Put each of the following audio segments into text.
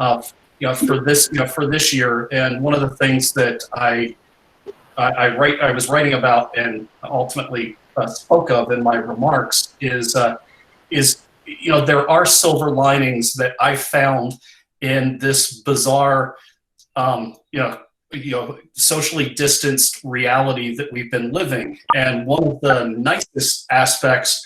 uh, for this year. And one of the things that I was writing about and ultimately spoke of in my remarks is there are silver linings that I found in this bizarre um, you know socially distanced reality that we've been living. And one of the nicest aspects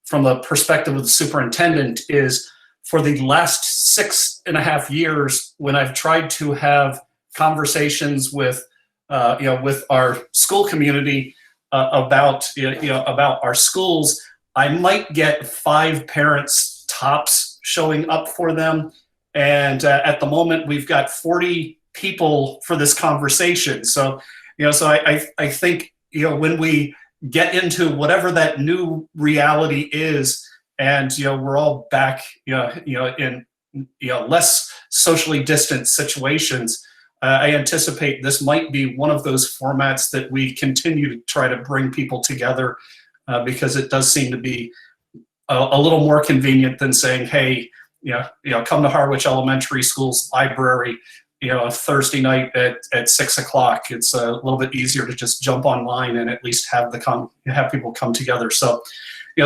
from the perspective of the superintendent is for the last 6.5 years, when I've tried to have conversations with with our school community about our schools, I might get 5 parents tops showing up for them. And at the moment, we've got 40 people for this conversation. So, I think, when we get into whatever that new reality is, and, we're all back, in, less socially distant situations, I anticipate this might be one of those formats that we continue to try to bring people together, because it does seem to be a little more convenient than saying, hey, come to Harwich Elementary School's library, a Thursday night at 6 o'clock. It's a little bit easier to just jump online and at least have people come together. So,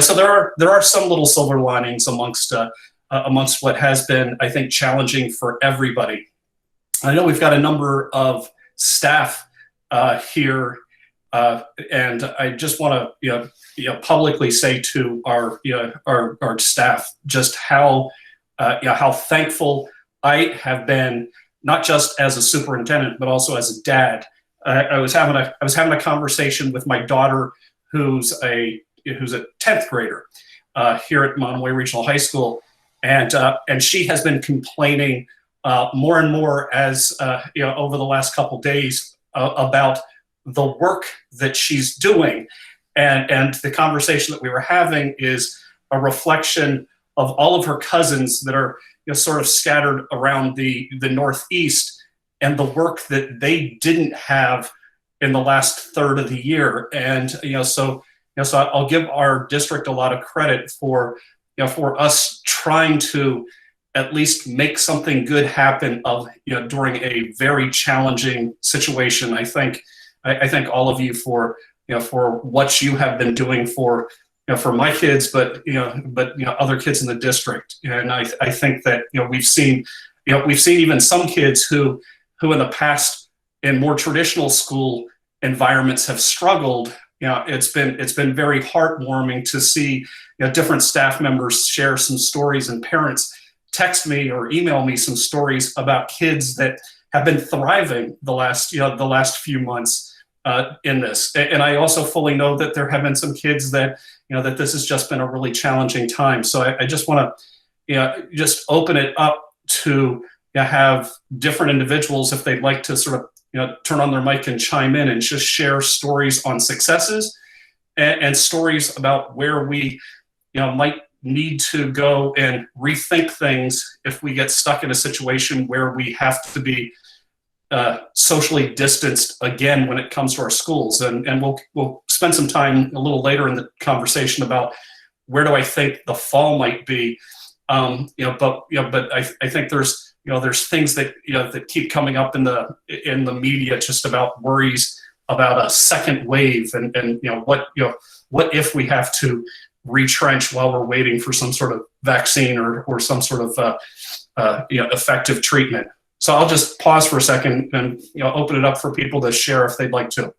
so there are some little silver linings amongst what has been, I think, challenging for everybody. I know we've got a number of staff here, and I just want to publicly say to our staff just how thankful I have been, not just as a superintendent but also as a dad. I was having a conversation with my daughter, who's a 10th grader here at Monomoy Regional High School, and she has been complaining more and more as over the last couple days about the work that she's doing, and the conversation that we were having is a reflection of all of her cousins that are sort of scattered around the Northeast, and the work that they didn't have in the last third of the year. And so I'll give our district a lot of credit for us trying to at least make something good happen during a very challenging situation. I thank all of you for what you have been doing for my kids, but other kids in the district. And I think that we've seen even some kids who in the past in more traditional school environments have struggled. It's been very heartwarming to see different staff members share some stories, and parents text me or email me some stories about kids that have been thriving the last few months in this. And I also fully know that there have been some kids that that this has just been a really challenging time. So I just want to just open it up to have different individuals, if they'd like to sort of turn on their mic and chime in and just share stories on successes and stories about where we might need to go and rethink things if we get stuck in a situation where we have to be socially distanced again when it comes to our schools. And we'll spend some time a little later in the conversation about where do I think the fall might be. But I think there's things that that keep coming up in the media, just about worries about a second wave, and what if we have to retrench while we're waiting for some sort of vaccine or some sort of effective treatment. So I'll just pause for a second and open it up for people to share if they'd like to.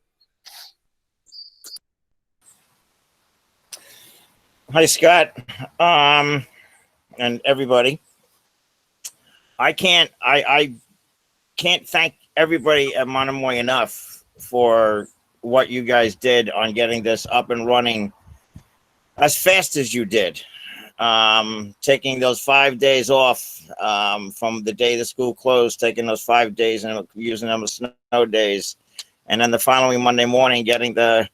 Hi, Scott, and everybody. I can't thank everybody at Monomoy enough for what you guys did on getting this up and running as fast as you did. Taking those 5 days off from the day the school closed, taking those 5 days and using them as snow days, and then the following Monday morning getting the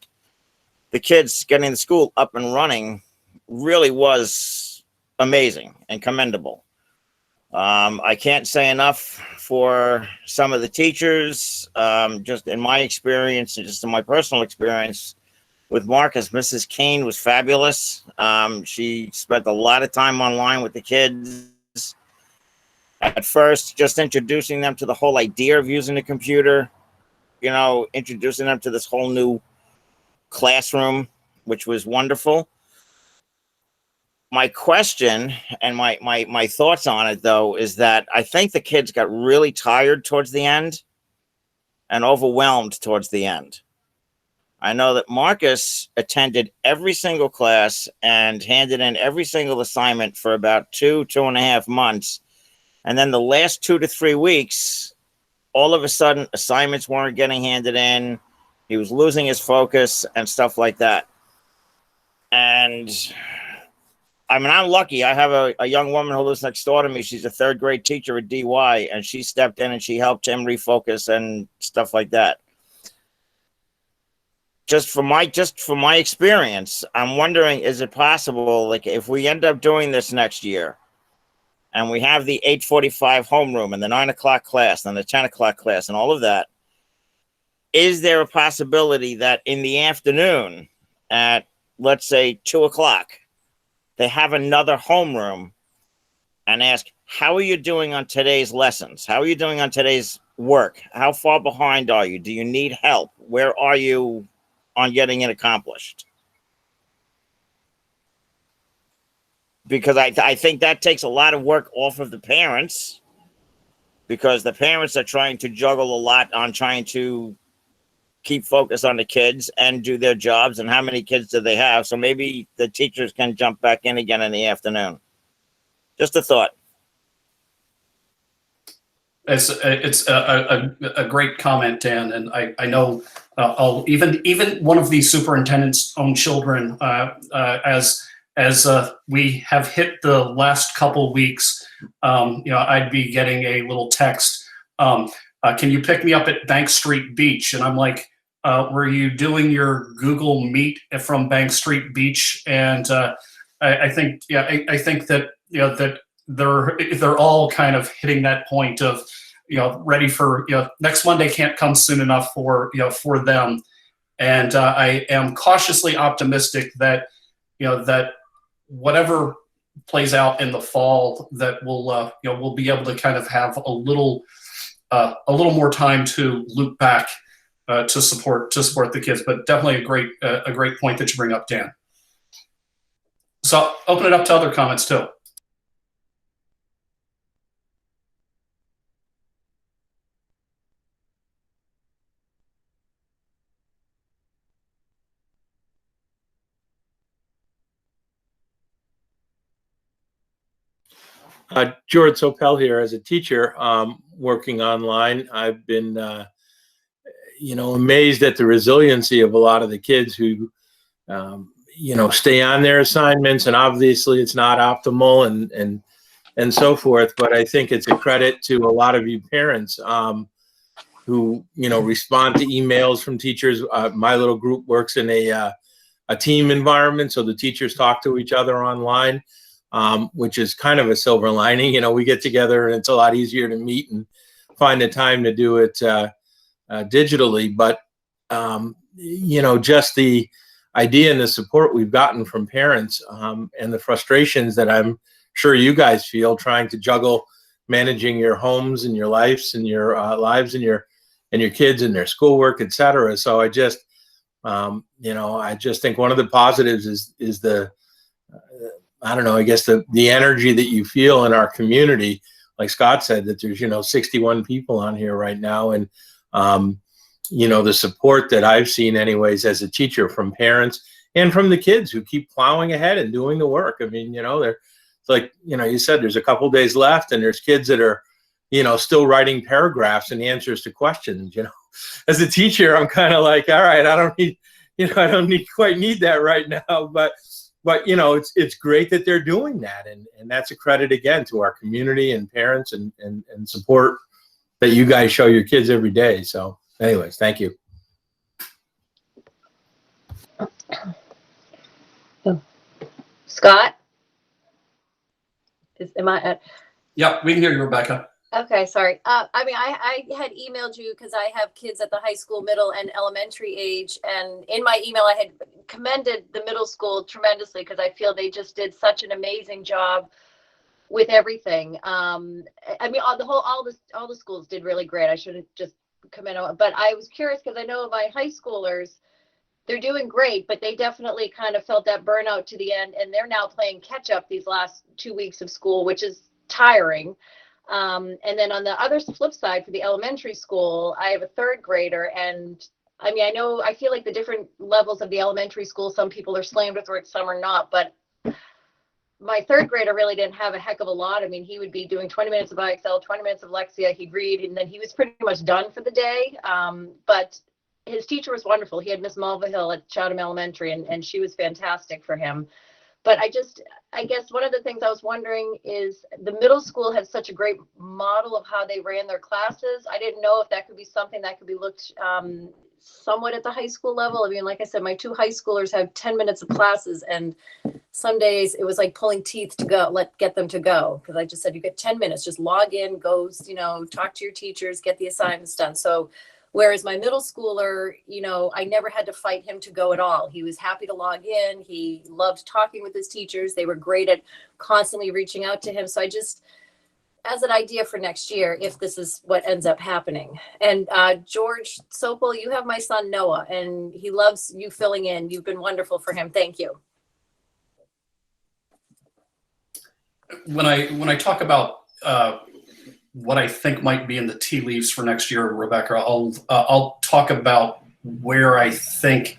kids getting the school up and running really was amazing and commendable. I can't say enough for some of the teachers, just in my experience and just in my personal experience with Marcus. Mrs. Kane was fabulous. She spent a lot of time online with the kids, At first, just introducing them to the whole idea of using a computer, introducing them to this whole new classroom, which was wonderful. My question and my thoughts on it, though, is that I think the kids got really tired towards the end and overwhelmed towards the end. I know that Marcus attended every single class and handed in every single assignment for about 2.5 months. And then the last 2 to 3 weeks, all of a sudden, assignments weren't getting handed in. He was losing his focus and stuff like that. And I mean, I'm lucky. I have a young woman who lives next door to me. She's a 3rd grade teacher at DY, and she stepped in and she helped him refocus and stuff like that. Just from my experience, I'm wondering, is it possible, like, if we end up doing this next year and we have the 8:45 homeroom and the 9 o'clock class and the 10 o'clock class and all of that, is there a possibility that in the afternoon at, let's say, 2 o'clock, they have another homeroom and ask, how are you doing on today's lessons? How are you doing on today's work? How far behind are you? Do you need help? Where are you on getting it accomplished? Because I think that takes a lot of work off of the parents, because the parents are trying to juggle a lot on trying to keep focus on the kids and do their jobs. And how many kids do they have? So maybe the teachers can jump back in again in the afternoon. Just a thought. It's a great comment, Dan, and I know even one of the superintendent's own children, as we have hit the last couple weeks, I'd be getting a little text. Can you pick me up at Bank Street Beach? And I'm like, were you doing your Google Meet from Bank Street Beach? And I think that that they're all kind of hitting that point of ready for next Monday can't come soon enough for for them. And I am cautiously optimistic that that whatever plays out in the fall, that we'll be able to kind of have a little more time to loop back to support the kids. But definitely a great point that you bring up, Dan. So open it up to other comments too. George Sopel here. As a teacher working online, I've been amazed at the resiliency of a lot of the kids who stay on their assignments, and obviously it's not optimal and so forth, but I think it's a credit to a lot of you parents who respond to emails from teachers. My little group works in a team environment, so the teachers talk to each other online, which is kind of a silver lining. We get together and it's a lot easier to meet and find the time to do it digitally. But just the idea and the support we've gotten from parents, and the frustrations that I'm sure you guys feel trying to juggle managing your homes and your lives and your lives and your kids and their schoolwork, etc. So I just think one of the positives is the I guess the energy that you feel in our community. Like Scott said, that there's 61 people on here right now, and the support that I've seen anyways as a teacher from parents and from the kids who keep plowing ahead and doing the work. I mean, they're like, you said there's a couple days left, and there's kids that are still writing paragraphs and answers to questions. As a teacher, I'm kind of like, all right, I don't quite need that right now, but it's great that they're doing that, and that's a credit again to our community and parents and support that you guys show your kids every day. So anyways, thank you. Scott? Am I at? Yep, we can hear you, Rebecca. Okay, sorry. I had emailed you because I have kids at the high school, middle, and elementary age. And in my email, I had commended the middle school tremendously because I feel they just did such an amazing job with everything. I mean, all the schools did really great. I should have just come in, but I was curious because I know my high schoolers, they're doing great, but they definitely kind of felt that burnout to the end, and they're now playing catch up these last 2 weeks of school, which is tiring. And then on the other flip side, for the elementary school, I have a third grader, and I mean, I feel like the different levels of the elementary school, some people are slammed with work, some are not, but my third grader really didn't have a heck of a lot. I mean, he would be doing 20 minutes of IXL, 20 minutes of Lexia, he'd read, and then he was pretty much done for the day. But his teacher was wonderful. He had Miss Mulvihill at Chatham Elementary, and she was fantastic for him. But I guess one of the things I was wondering is the middle school had such a great model of how they ran their classes. I didn't know if that could be something that could be looked somewhat at the high school level. I mean, like I said, my 2 high schoolers have 10 minutes of classes, and some days it was like pulling teeth to get them to go. Because I just said, you get 10 minutes, just log in, go, talk to your teachers, get the assignments done. So whereas my middle schooler, I never had to fight him to go at all. He was happy to log in. He loved talking with his teachers. They were great at constantly reaching out to him. So I just, as an idea for next year, if this is what ends up happening. And George Sopel, you have my son Noah, and he loves you filling in. You've been wonderful for him. Thank you. When I talk about what I think might be in the tea leaves for next year, Rebecca, I'll talk about where I think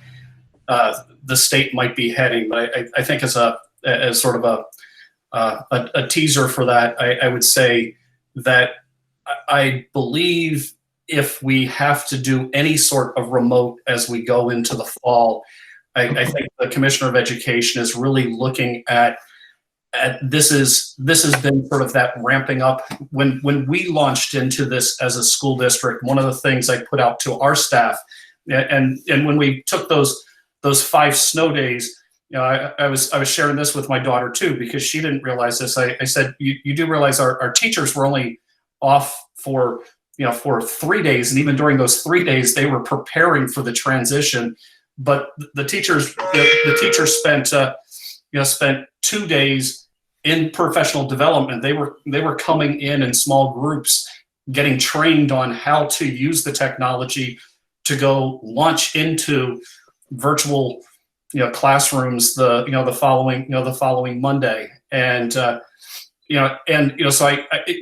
the state might be heading. But I think as sort of a teaser for that, I would say that I believe if we have to do any sort of remote as we go into the fall, I think the Commissioner of Education is really looking at this has been sort of that ramping up. When we launched into this as a school district, one of the things I put out to our staff, and when we took those 5 snow days, I was sharing this with my daughter too, because she didn't realize this. I said, you do realize our teachers were only off for 3 days, and even during those 3 days, they were preparing for the transition. But the teachers spent 2 days in professional development. They were coming in small groups, getting trained on how to use the technology to go launch into virtual classrooms the following Monday. And so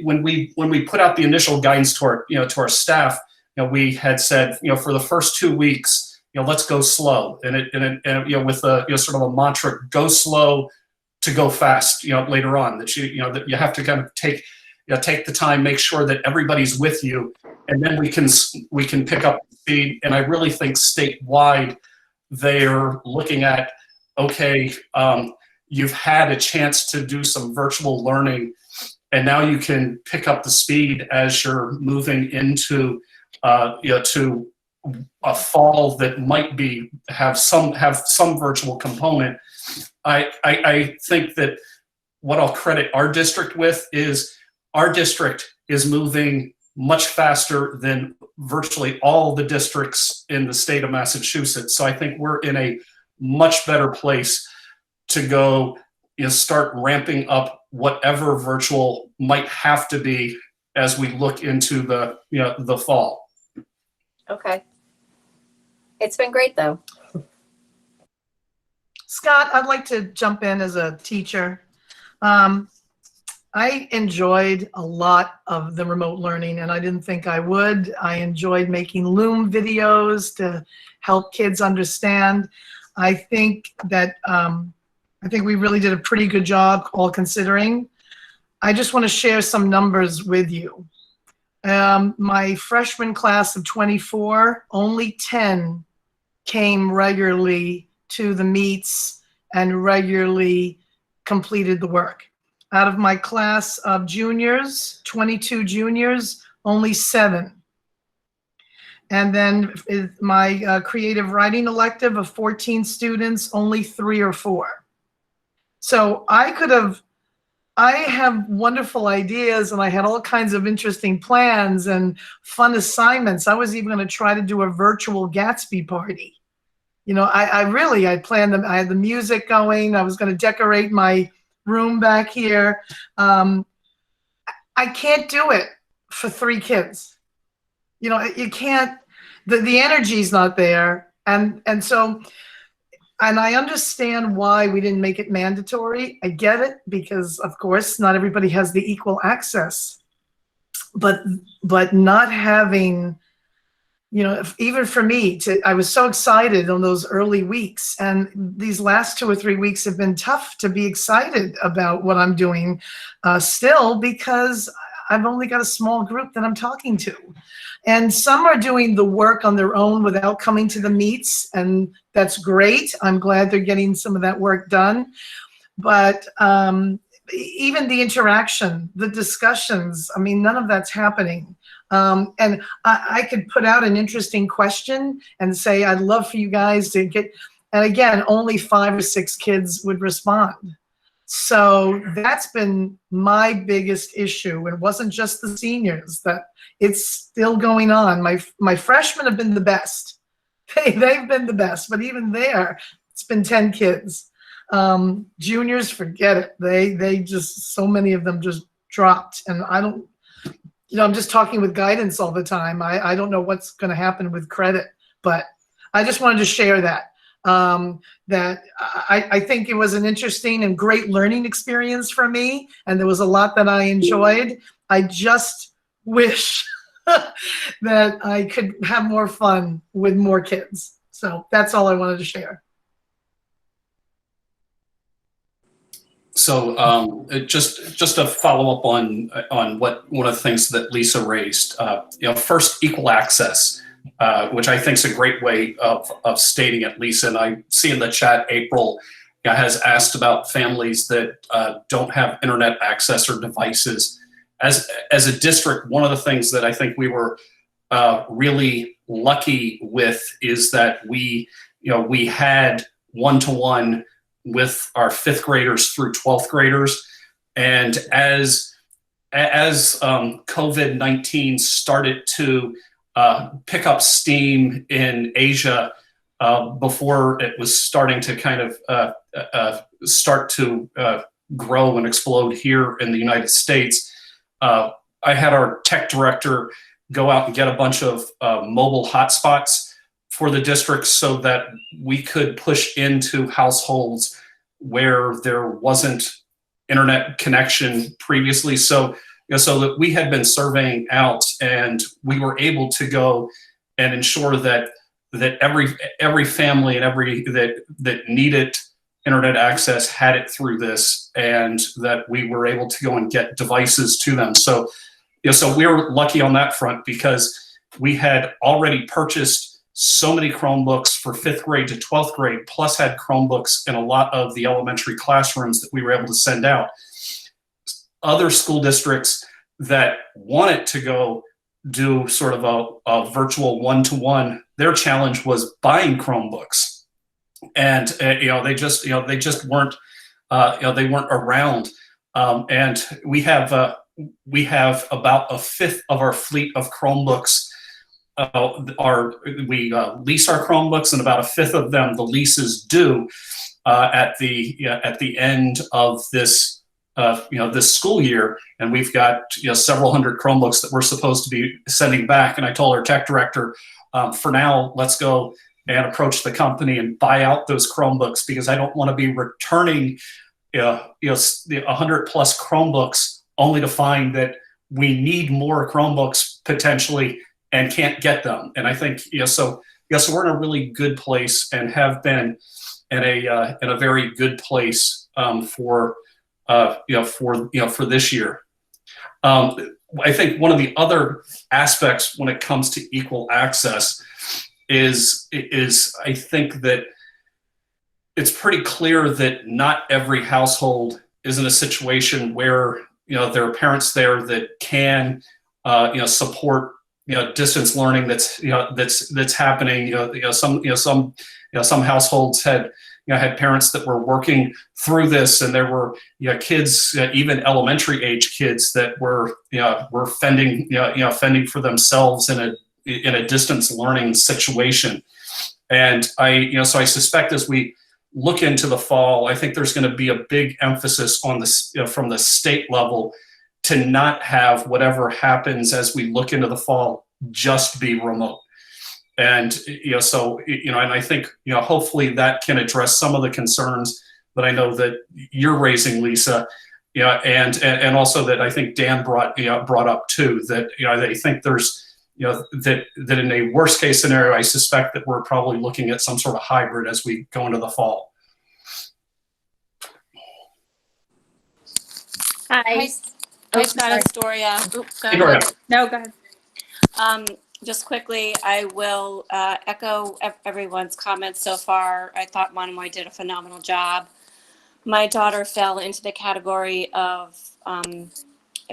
when we put out the initial guidance to our staff, we had said, for the first 2 weeks, let's go slow, and with sort of a mantra, go slow to go fast, later on, that you have to kind of take the time, make sure that everybody's with you, and then we can pick up speed. And I really think statewide they're looking at, okay, you've had a chance to do some virtual learning, and now you can pick up the speed as you're moving into to a fall that might have some virtual component. I think that what I'll credit our district with is our district is moving much faster than virtually all the districts in the state of Massachusetts. So I think we're in a much better place to go start ramping up whatever virtual might have to be as we look into the fall. Okay. It's been great though. Scott, I'd like to jump in as a teacher. I enjoyed a lot of the remote learning, and I didn't think I would. I enjoyed making Loom videos to help kids understand. I think we really did a pretty good job, all considering. I just want to share some numbers with you. My freshman class of 24, only 10 came regularly to the meets and regularly completed the work. Out of my class of juniors, 22 juniors, only 7. And then my creative writing elective of 14 students, only 3 or 4. So I have wonderful ideas, and I had all kinds of interesting plans and fun assignments. I was even going to try to do a virtual Gatsby party. I planned them. I had the music going. I was going to decorate my room back here. I can't do it for 3 kids. You know, you can't, the energy's not there. And so, and I understand why we didn't make it mandatory. I get it, because of course not everybody has the equal access, but not having, you know, even for me, I was so excited on those early weeks, and these last 2 or 3 weeks have been tough to be excited about what I'm doing still, because I've only got a small group that I'm talking to. And some are doing the work on their own without coming to the meets, and that's great. I'm glad they're getting some of that work done. But even the interaction, the discussions, I mean, none of that's happening. And I could put out an interesting question and say, I'd love for you guys to get, and again, only 5 or 6 kids would respond. So that's been my biggest issue. It wasn't just the seniors, that it's still going on. My freshmen have been the best. They've been the best, but even there, it's been 10 kids. Juniors, forget it. They just, so many of them just dropped, and I don't, you know, I'm just talking with guidance all the time. I don't know what's going to happen with credit, but I just wanted to share that. That I think it was an interesting and great learning experience for me, and there was a lot that I enjoyed. I just wish that I could have more fun with more kids. So that's all I wanted to share. So just to follow up on what one of the things that Lisa raised, you know, first, equal access, which I think is a great way of stating it, Lisa. And I see in the chat, April has asked about families that don't have internet access or devices. As a district, one of the things that I think we were really lucky with is that we had one-to-one with our 5th graders through 12th graders. And as COVID-19 started to pick up steam in Asia, before it was starting to kind of start to grow and explode here in the United States, I had our tech director go out and get a bunch of mobile hotspots for the district so that we could push into households where there wasn't internet connection previously. So, so that we had been surveying out, and we were able to go and ensure that every family and every that needed internet access had it through this, and that we were able to go and get devices to them. So, so we were lucky on that front, because we had already purchased so many Chromebooks for 5th grade to 12th grade, plus had Chromebooks in a lot of the elementary classrooms that we were able to send out. Other school districts that wanted to go do sort of a virtual one-to-one, their challenge was buying Chromebooks. And they just weren't they weren't around. And we have about a 5th of our fleet of Chromebooks. We lease our Chromebooks, and about a 5th of them, the lease is due at the end of this this school year, and we've got several hundred Chromebooks that we're supposed to be sending back. And I told our tech director, for now, let's go and approach the company and buy out those Chromebooks, because I don't want to be returning 100 plus Chromebooks only to find that we need more Chromebooks potentially and can't get them. And I think so we're in a really good place, and have been in a very good place for this year. I think one of the other aspects when it comes to equal access is I think that it's pretty clear that not every household is in a situation where there are parents there that can support distance learning that's happening. Some households had parents that were working through this, and there were kids, even elementary age kids, that were fending for themselves in a distance learning situation. And I suspect as we look into the fall, I think there's going to be a big emphasis on this, from the state level, to not have whatever happens as we look into the fall just be remote. And so and I think hopefully that can address some of the concerns that I know that you're raising, Lisa. And also that I think Dan brought up too, that they think there's that in a worst case scenario, I suspect that we're probably looking at some sort of hybrid as we go into the fall. Hi, Scott, it's Doria. Oops, go Hey, Doria. ahead. No, go ahead. Just quickly, I will echo everyone's comments so far. I thought Monomoy did a phenomenal job. My daughter fell into the category of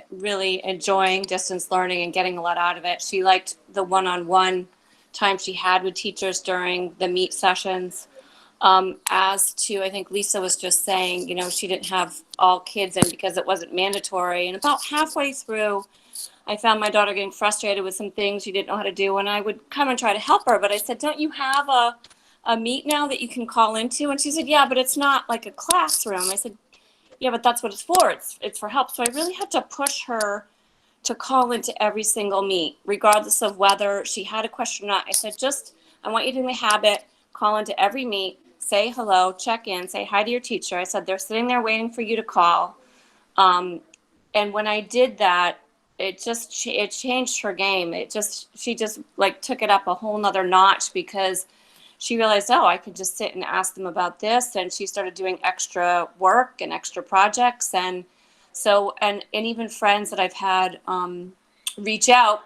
really enjoying distance learning and getting a lot out of it. She liked the one-on-one time she had with teachers during the meet sessions. As to, I think Lisa was just saying, she didn't have all kids in because it wasn't mandatory. And about halfway through, I found my daughter getting frustrated with some things she didn't know how to do. And I would come and try to help her. But I said, don't you have a meet now that you can call into? And she said, yeah, but it's not like a classroom. I said, yeah, but that's what it's for. It's for help. So I really had to push her to call into every single meet, regardless of whether she had a question or not. I said, I want you to do the habit, call into every meet, say hello, check in, say hi to your teacher. I said, they're sitting there waiting for you to call. And when I did that, it changed her game. She just like took it up a whole nother notch because she realized, oh, I could just sit and ask them about this. And she started doing extra work and extra projects. And so, and even friends that I've had reach out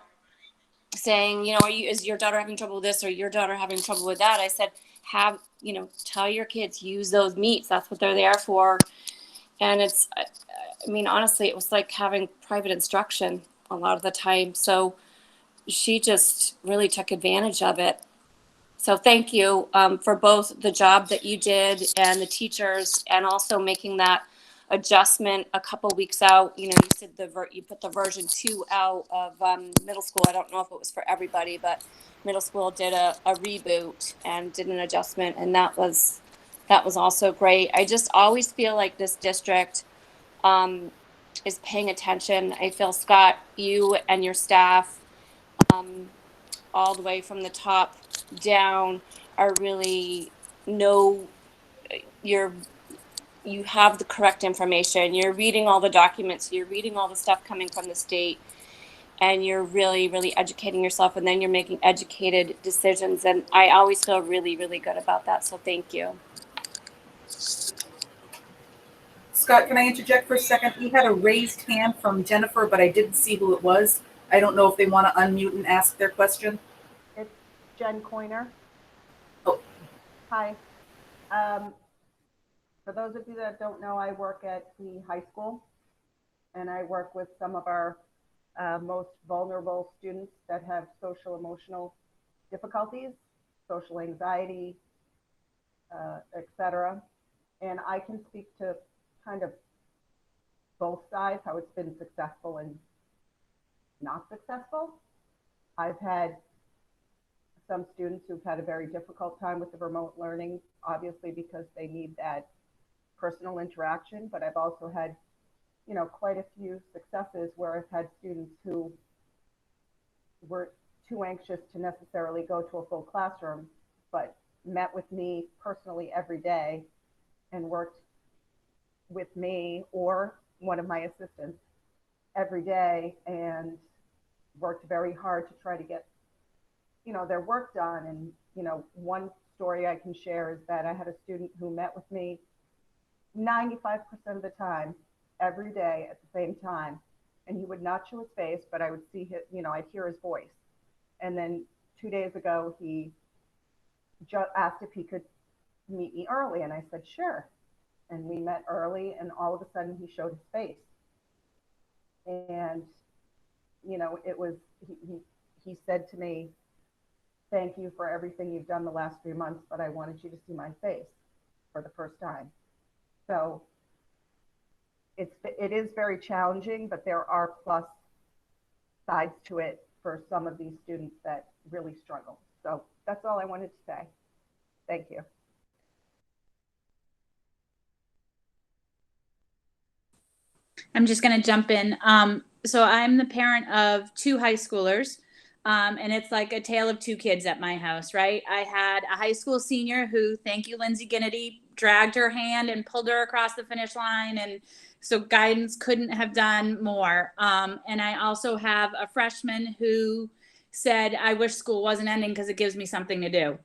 saying, is your daughter having trouble with this or your daughter having trouble with that? I said, tell your kids, use those meets. That's what they're there for. And honestly, it was like having private instruction a lot of the time. So she just really took advantage of it. So thank you for both the job that you did and the teachers, and also making that adjustment a couple weeks out. You said you put the version 2 out of middle school. I don't know if it was for everybody, but middle school did a reboot and did an adjustment, and that was also great. I just always feel like this district is paying attention. I feel, Scott, you and your staff, all the way from the top down, are really you have the correct information. You're reading all the documents, you're reading all the stuff coming from the state, and you're really, really educating yourself, and then you're making educated decisions. And I always feel really, really good about that. So thank you. Scott, can I interject for a second? We had a raised hand from Jennifer, but I didn't see who it was. I don't know if they want to unmute and ask their question. It's Jen Coiner. Oh. Hi. For those of you that don't know, I work at the high school, and I work with some of our most vulnerable students that have social emotional difficulties, social anxiety, etc. And I can speak to kind of both sides, how it's been successful and not successful. I've had some students who've had a very difficult time with the remote learning, obviously because they need that personal interaction, but I've also had, quite a few successes where I've had students who were too anxious to necessarily go to a full classroom, but met with me personally every day and worked with me or one of my assistants every day and worked very hard to try to get, their work done. And, one story I can share is that I had a student who met with me 95% of the time, every day at the same time. And he would not show his face, but I would see his, I'd hear his voice. And then 2 days ago, he asked if he could meet me early. And I said, sure. And we met early, and all of a sudden he showed his face. And, it was, he said to me, thank you for everything you've done the last 3 months, but I wanted you to see my face for the first time. So it is very challenging, but there are plus sides to it for some of these students that really struggle. So that's all I wanted to say. Thank you. I'm just going to jump in. So I'm the parent of two high schoolers, and it's like a tale of two kids at my house, right? I had a high school senior who, thank you, Lindsay Ginnity, dragged her hand and pulled her across the finish line. And so guidance couldn't have done more. And I also have a freshman who said, I wish school wasn't ending because it gives me something to do.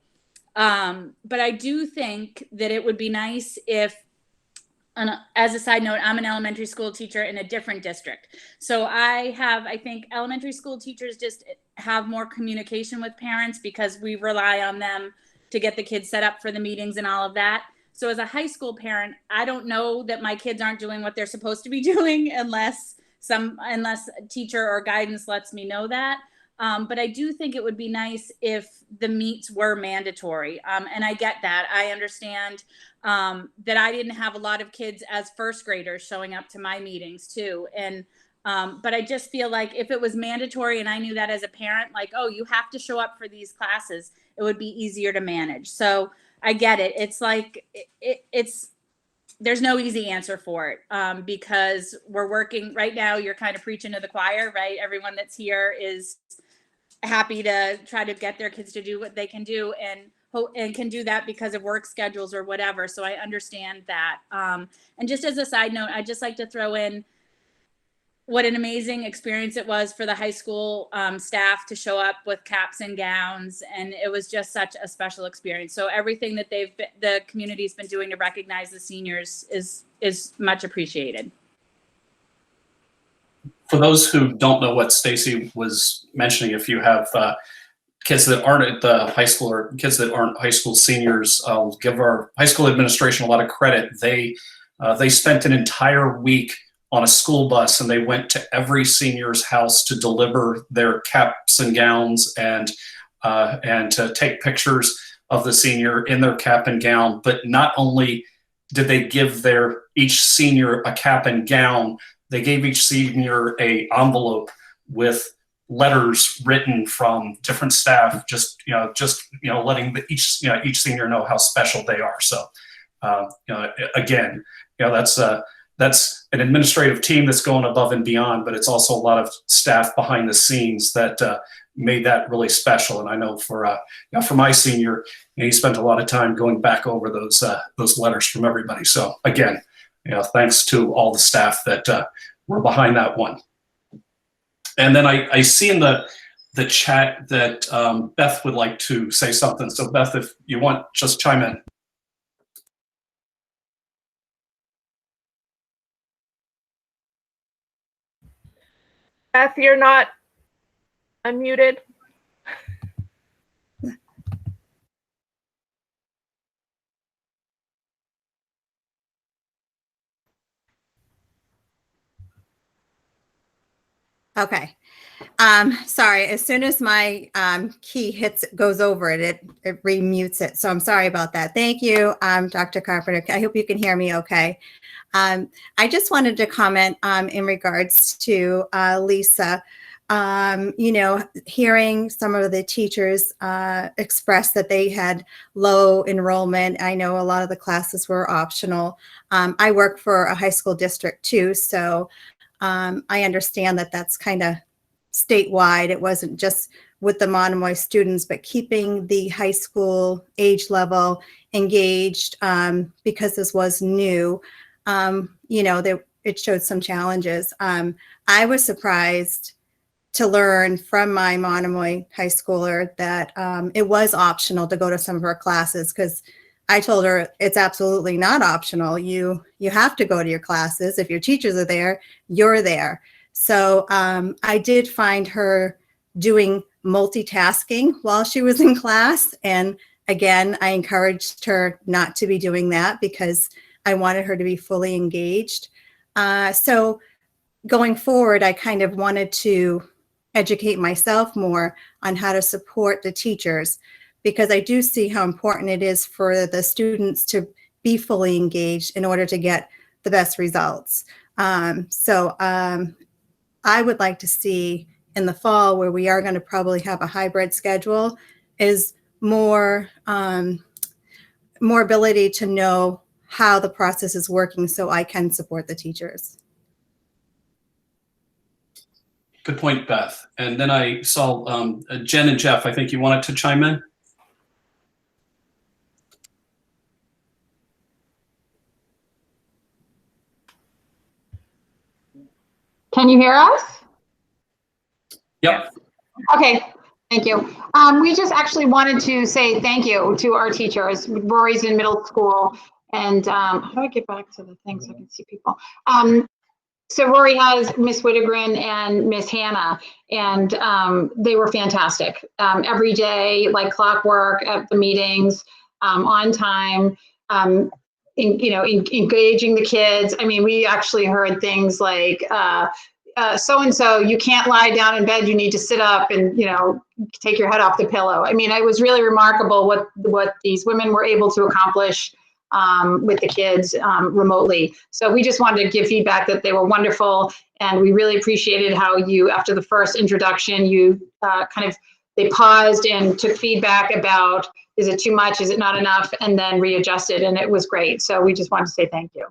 But I do think that it would be nice if, as a side note, I'm an elementary school teacher in a different district. So I think elementary school teachers just have more communication with parents because we rely on them to get the kids set up for the meetings and all of that. So as a high school parent, I don't know that my kids aren't doing what they're supposed to be doing unless a teacher or guidance lets me know that. But I do think it would be nice if the meets were mandatory. And I get that. I understand that I didn't have a lot of kids as first graders showing up to my meetings too. And but I just feel like if it was mandatory and I knew that as a parent, like, oh, you have to show up for these classes, it would be easier to manage. So I get it. It's like, there's no easy answer for it because we're working right now. You're kind of preaching to the choir, right? Everyone that's here is happy to try to get their kids to do what they can do and can do that because of work schedules or whatever. So I understand that. And just as a side note, I'd just like to throw in what an amazing experience it was for the high school staff to show up with caps and gowns. And it was just such a special experience. So everything that the community's been doing to recognize the seniors is much appreciated. For those who don't know what Stacy was mentioning, if you have kids that aren't at the high school or kids that aren't high school seniors, I'll give our high school administration a lot of credit. They spent an entire week on a school bus and they went to every senior's house to deliver their caps and gowns and to take pictures of the senior in their cap and gown. But not only did they give each senior a cap and gown, they gave each senior a envelope with letters written from different staff, just letting each senior know how special they are. So, again, that's an administrative team that's going above and beyond, but it's also a lot of staff behind the scenes that made that really special. And I know for my senior, he spent a lot of time going back over those letters from everybody. So again, thanks to all the staff that were behind that one. And then I see in the chat that Beth would like to say something. So Beth, if you want, just chime in. Beth, you're not unmuted. Okay. Sorry, as soon as my key goes over it remutes it. So I'm sorry about that. Thank you, Dr. Carpenter. I hope you can hear me okay. I just wanted to comment in regards to Lisa. Hearing some of the teachers express that they had low enrollment. I know a lot of the classes were optional. I work for a high school district too, so I understand that that's kind of statewide. It wasn't just with the Monomoy students, but keeping the high school age level engaged because this was new. It showed some challenges. I was surprised to learn from my Monomoy high schooler that it was optional to go to some of her classes, because I told her it's absolutely not optional. You have to go to your classes. If your teachers are there, you're there. So I did find her doing multitasking while she was in class. And again, I encouraged her not to be doing that because I wanted her to be fully engaged. So going forward, I kind of wanted to educate myself more on how to support the teachers, because I do see how important it is for the students to be fully engaged in order to get the best results. I would like to see in the fall, where we are going to probably have a hybrid schedule, is more ability to know how the process is working so I can support the teachers. Good point, Beth. And then I saw Jen and Jeff. I think you wanted to chime in. Can you hear us? Yep. Okay, thank you. We just actually wanted to say thank you to our teachers. Rory's in middle school, and how do I get back to the thing so I can see people? So Rory has Miss Whittegren and Miss Hannah, and they were fantastic. Every day, like clockwork at the meetings, on time, engaging the kids. I mean, we actually heard things like, so-and-so, you can't lie down in bed, you need to sit up and, take your head off the pillow. I mean, it was really remarkable what these women were able to accomplish with the kids remotely. So we just wanted to give feedback that they were wonderful, and we really appreciated how you, after the first introduction, you they paused and took feedback about, is it too much, is it not enough, and then readjusted, and it was great. So we just wanted to say thank you.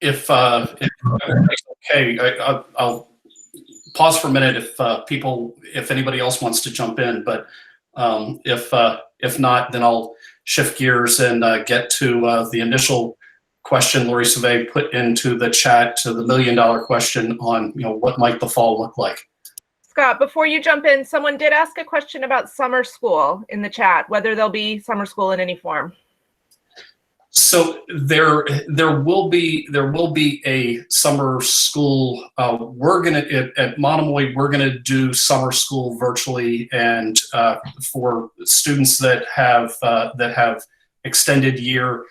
If it's okay, I'll pause for a minute if anybody else wants to jump in, but if not, then I'll shift gears and get to the initial question Lori Sauvé put into the chat, to the $1 million question on what might the fall look like. Scott, before you jump in, someone did ask a question about summer school in the chat, whether there'll be summer school in any form. So there will be a summer school. We're gonna at Monomoy, we're gonna do summer school virtually, and for students that have extended year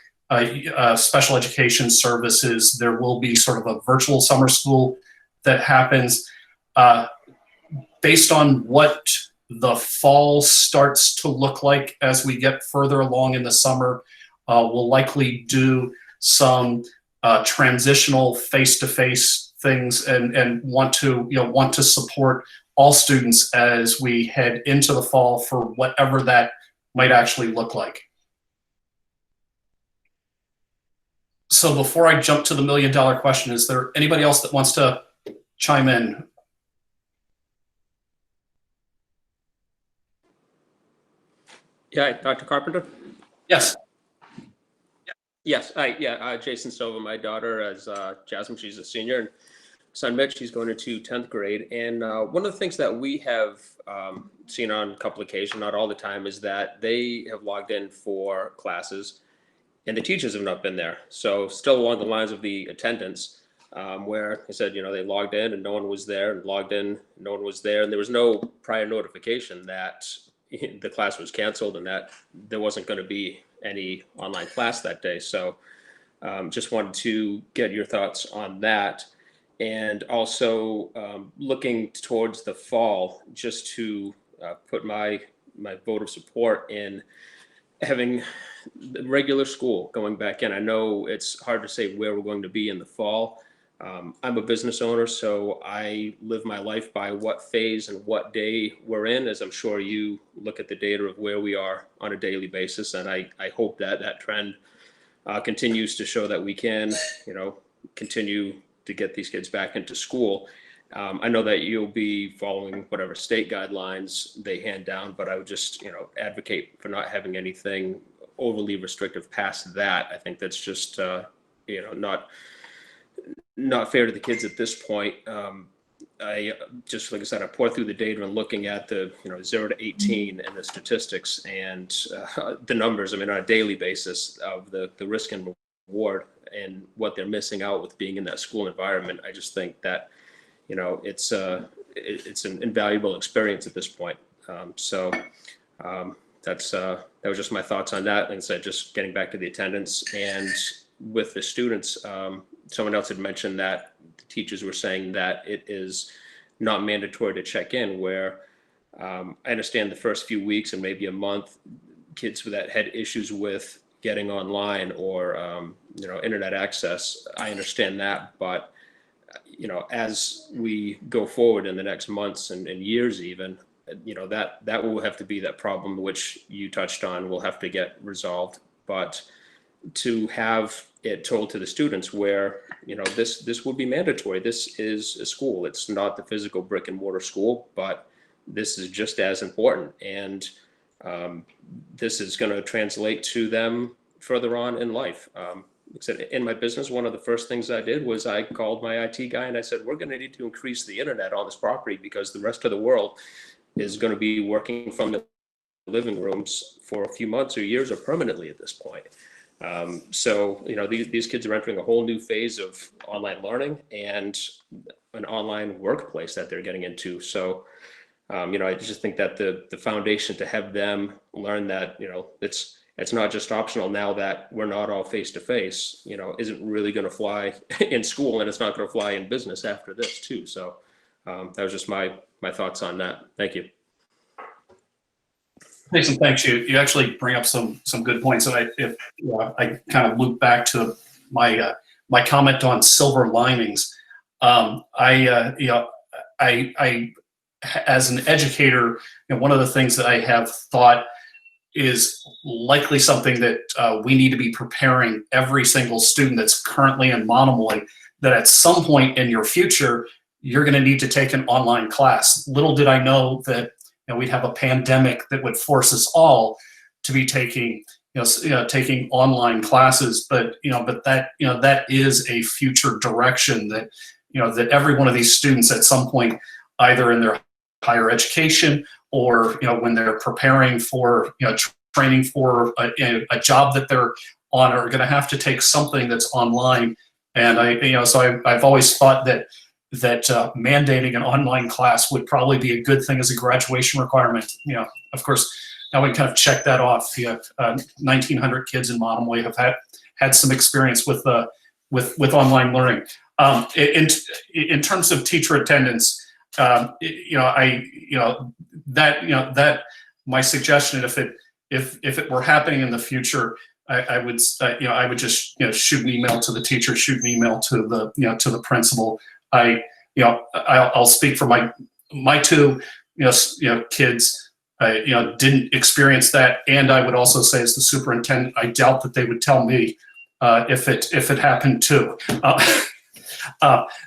special education services, there will be sort of a virtual summer school that happens based on what the fall starts to look like as we get further along in the summer. We'll likely do some transitional face-to-face things, and want to support all students as we head into the fall for whatever that might actually look like. So before I jump to the $1 million question, is there anybody else that wants to chime in? Yeah, Dr. Carpenter? Yes. Yes, Jason Silva, my daughter, as Jasmine, she's a senior, and son Mitch, he's going into 10th grade. And one of the things that we have seen on a couple occasions, not all the time, is that they have logged in for classes and the teachers have not been there. So still along the lines of the attendance, where I said, they logged in and no one was there, and logged in, no one was there, and there was no prior notification that the class was canceled and that there wasn't going to be any online class that day. So just wanted to get your thoughts on that. And also looking towards the fall, just to put my vote of support in having regular school going back in. I know it's hard to say where we're going to be in the fall. I'm a business owner, so I live my life by what phase and what day we're in, as I'm sure you look at the data of where we are on a daily basis. And I hope that trend continues to show that we can, continue to get these kids back into school. I know that you'll be following whatever state guidelines they hand down, but I would just, advocate for not having anything overly restrictive past that. I think that's just, not fair to the kids at this point. I just, like I said, I poured through the data and looking at the 0 to 18 and the statistics and the numbers. I mean, on a daily basis of the risk and reward and what they're missing out with being in that school environment. I just think that it's an invaluable experience at this point. That was just my thoughts on that. Like I said, just getting back to the attendance and with the students. Someone else had mentioned that the teachers were saying that it is not mandatory to check in, where I understand the first few weeks and maybe a month, kids that had issues with getting online or internet access, I understand that. But as we go forward in the next months and years even, that will have to be that problem which you touched on will have to get resolved. But to have it told to the students where, this will be mandatory. This is a school. It's not the physical brick and mortar school, but this is just as important. And this is going to translate to them further on in life. Like I said, in my business, one of the first things I did was I called my IT guy and I said, we're going to need to increase the internet on this property because the rest of the world is going to be working from the living rooms for a few months or years or permanently at this point. So, these kids are entering a whole new phase of online learning and an online workplace that they're getting into. So, I just think that the foundation to have them learn that, it's not just optional now that we're not all face to face, isn't really going to fly in school, and it's not going to fly in business after this too. So that was just my thoughts on that. Thank you. Jason, thanks. You actually bring up some good points, and I kind of loop back to my my comment on silver linings. As an educator, one of the things that I have thought is likely something that we need to be preparing every single student that's currently in Monomoy, that at some point in your future, you're going to need to take an online class. Little did I know that we'd have a pandemic that would force us all to be taking taking online classes. But that is a future direction that that every one of these students at some point, either in their higher education or when they're preparing for training for a job that they're on, are going to have to take something that's online. And I've always thought that mandating an online class would probably be a good thing as a graduation requirement. Of course, now we kind of check that off. 1,900 kids in Monomoy have had some experience with online learning. In terms of teacher attendance, my suggestion, if it were happening in the future, I would just shoot an email to the teacher, shoot an email to the principal. I'll speak for my two kids. Didn't experience that, and I would also say, as the superintendent, I doubt that they would tell me if it happened too.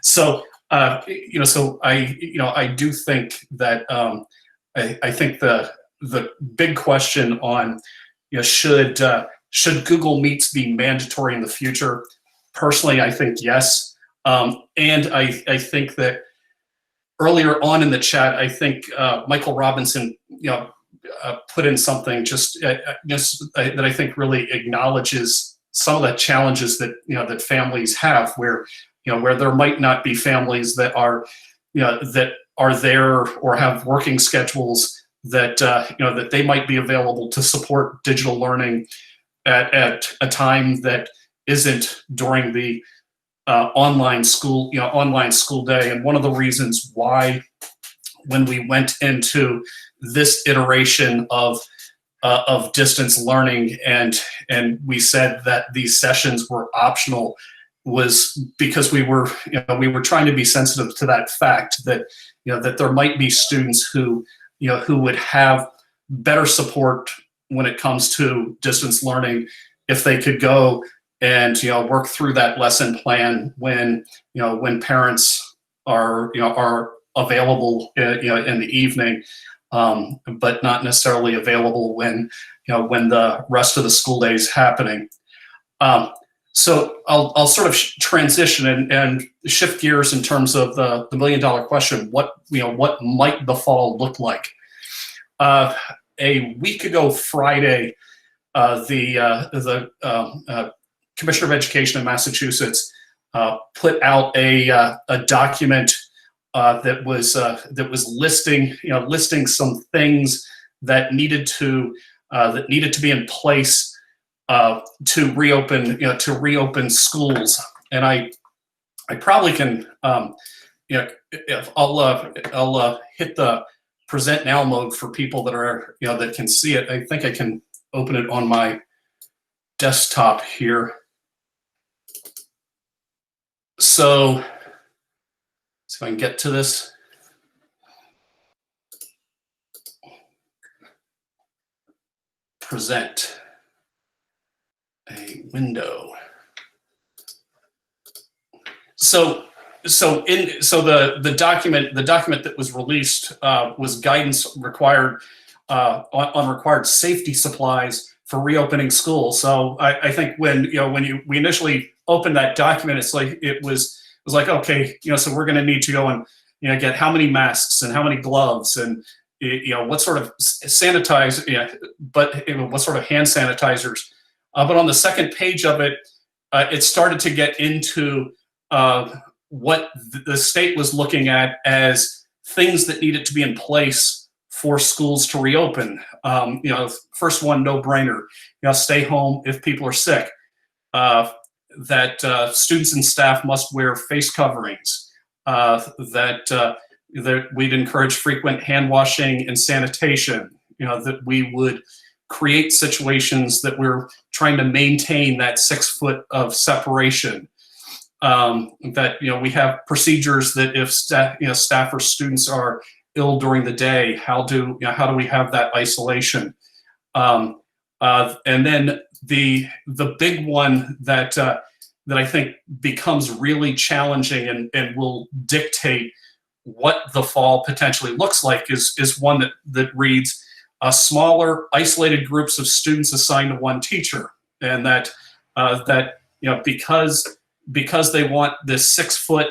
So I do think that I think the big question on should Google Meets be mandatory in the future? Personally, I think yes, and I think that earlier on in the chat, I think Michael Robinson put in something that I think really acknowledges some of the challenges that that families have, where there might not be families that are that are there or have working schedules that that they might be available to support digital learning at a time that isn't during the online school day. And one of the reasons why, when we went into this iteration of distance learning and we said that these sessions were optional, was because we were trying to be sensitive to that fact that that there might be students who who would have better support when it comes to distance learning if they could go and work through that lesson plan when when parents are are available in the evening, but not necessarily available when when the rest of the school day is happening. So I'll sort of transition and shift gears in terms of the $1 million question. What might the fall look like? A week ago Friday, the Commissioner of Education in Massachusetts put out a document that was listing some things that needed to be in place to reopen schools. And I probably can I'll hit the present now mode for people that are that can see it. I think I can open it on my desktop here. So if I can get to this. present a window. So the document that was released was guidance required on required safety supplies for reopening schools. So I think when we initially opened that document, it was like, okay, so we're going to need to go and get how many masks and how many gloves and what sort of what sort of hand sanitizers. But on the second page of it, it started to get into what the state was looking at as things that needed to be in place for schools to reopen. First one, no brainer. Stay home if people are sick. That students and staff must wear face coverings. That we'd encourage frequent hand washing and sanitation. That we would create situations that we're trying to maintain that 6 foot of separation. That we have procedures that if staff or students are ill during the day, how do we have that isolation? And then the big one that I think becomes really challenging and will dictate what the fall potentially looks like is one that reads smaller isolated groups of students assigned to one teacher, and that because they want this 6 foot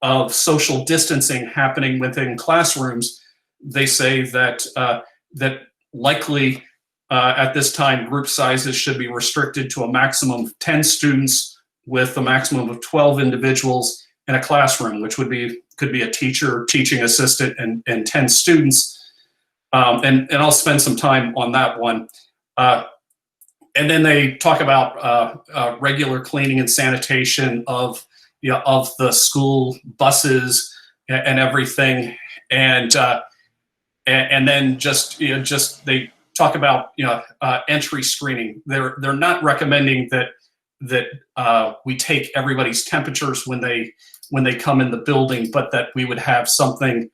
of social distancing happening within classrooms, they say that likely at this time group sizes should be restricted to a maximum of 10 students with a maximum of 12 individuals in a classroom, which could be a teacher, teaching assistant, and 10 students. And I'll spend some time on that one. And then they talk about regular cleaning and sanitation of the school buses and everything, and then just they talk about entry screening. They're not recommending that we take everybody's temperatures when they come in the building, but that we would have something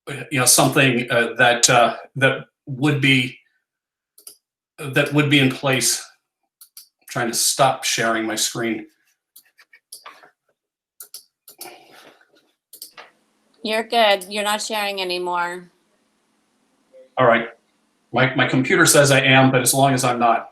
that would be in place. I'm trying to stop sharing my screen. You're good. You're not sharing anymore. All right. My computer says I am, but as long as I'm not.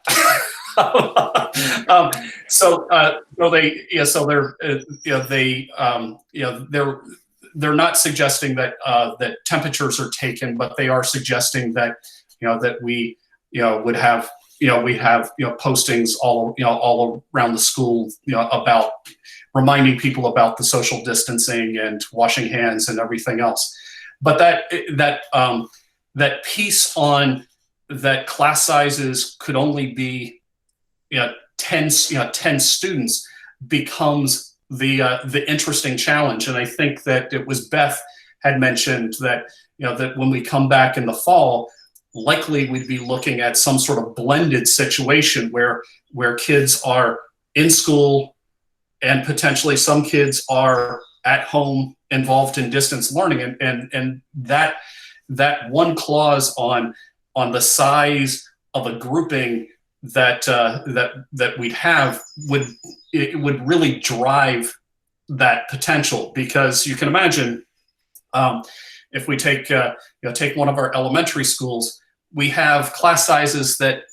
They're not suggesting that temperatures are taken, but they are suggesting that that we would have postings all around the school about reminding people about the social distancing and washing hands and everything else. But that piece on that class sizes could only be 10 students becomes the interesting challenge. And I think that it was Beth had mentioned that that when we come back in the fall, likely we'd be looking at some sort of blended situation where kids are in school and potentially some kids are at home involved in distance learning, and that one clause on the size of a grouping that we'd have would really drive that potential, because you can imagine if we take one of our elementary schools, we have class sizes that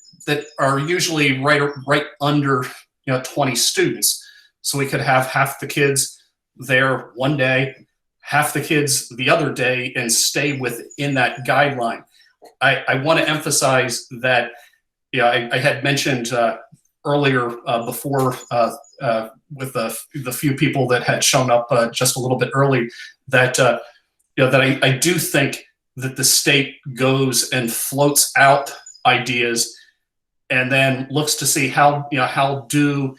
are usually right under 20 students. So we could have half the kids there one day, half the kids the other day, and stay within that guideline. I want to emphasize that I had mentioned earlier before with the few people that had shown up just a little bit early that that I do think that the state goes and floats out ideas and then looks to see how do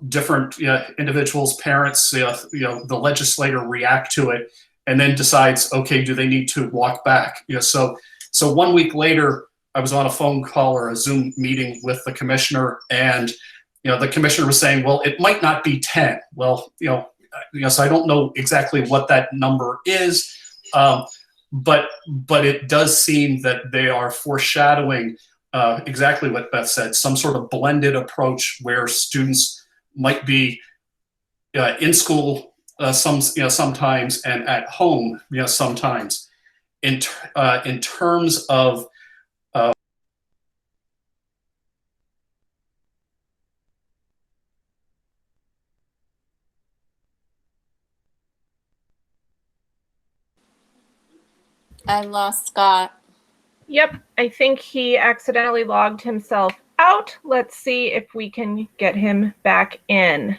different individuals, parents, the legislator react to it, and then decides, okay, do they need to walk back? So 1 week later, I was on a phone call or a Zoom meeting with the commissioner, and the commissioner was saying, well, it might not be 10. Well, so I don't know exactly what that number is, but it does seem that they are foreshadowing exactly what Beth said, some sort of blended approach where students might be in school sometimes and at home sometimes. In terms of I lost Scott. Yep, I think he accidentally logged himself out. Let's see if we can get him back in.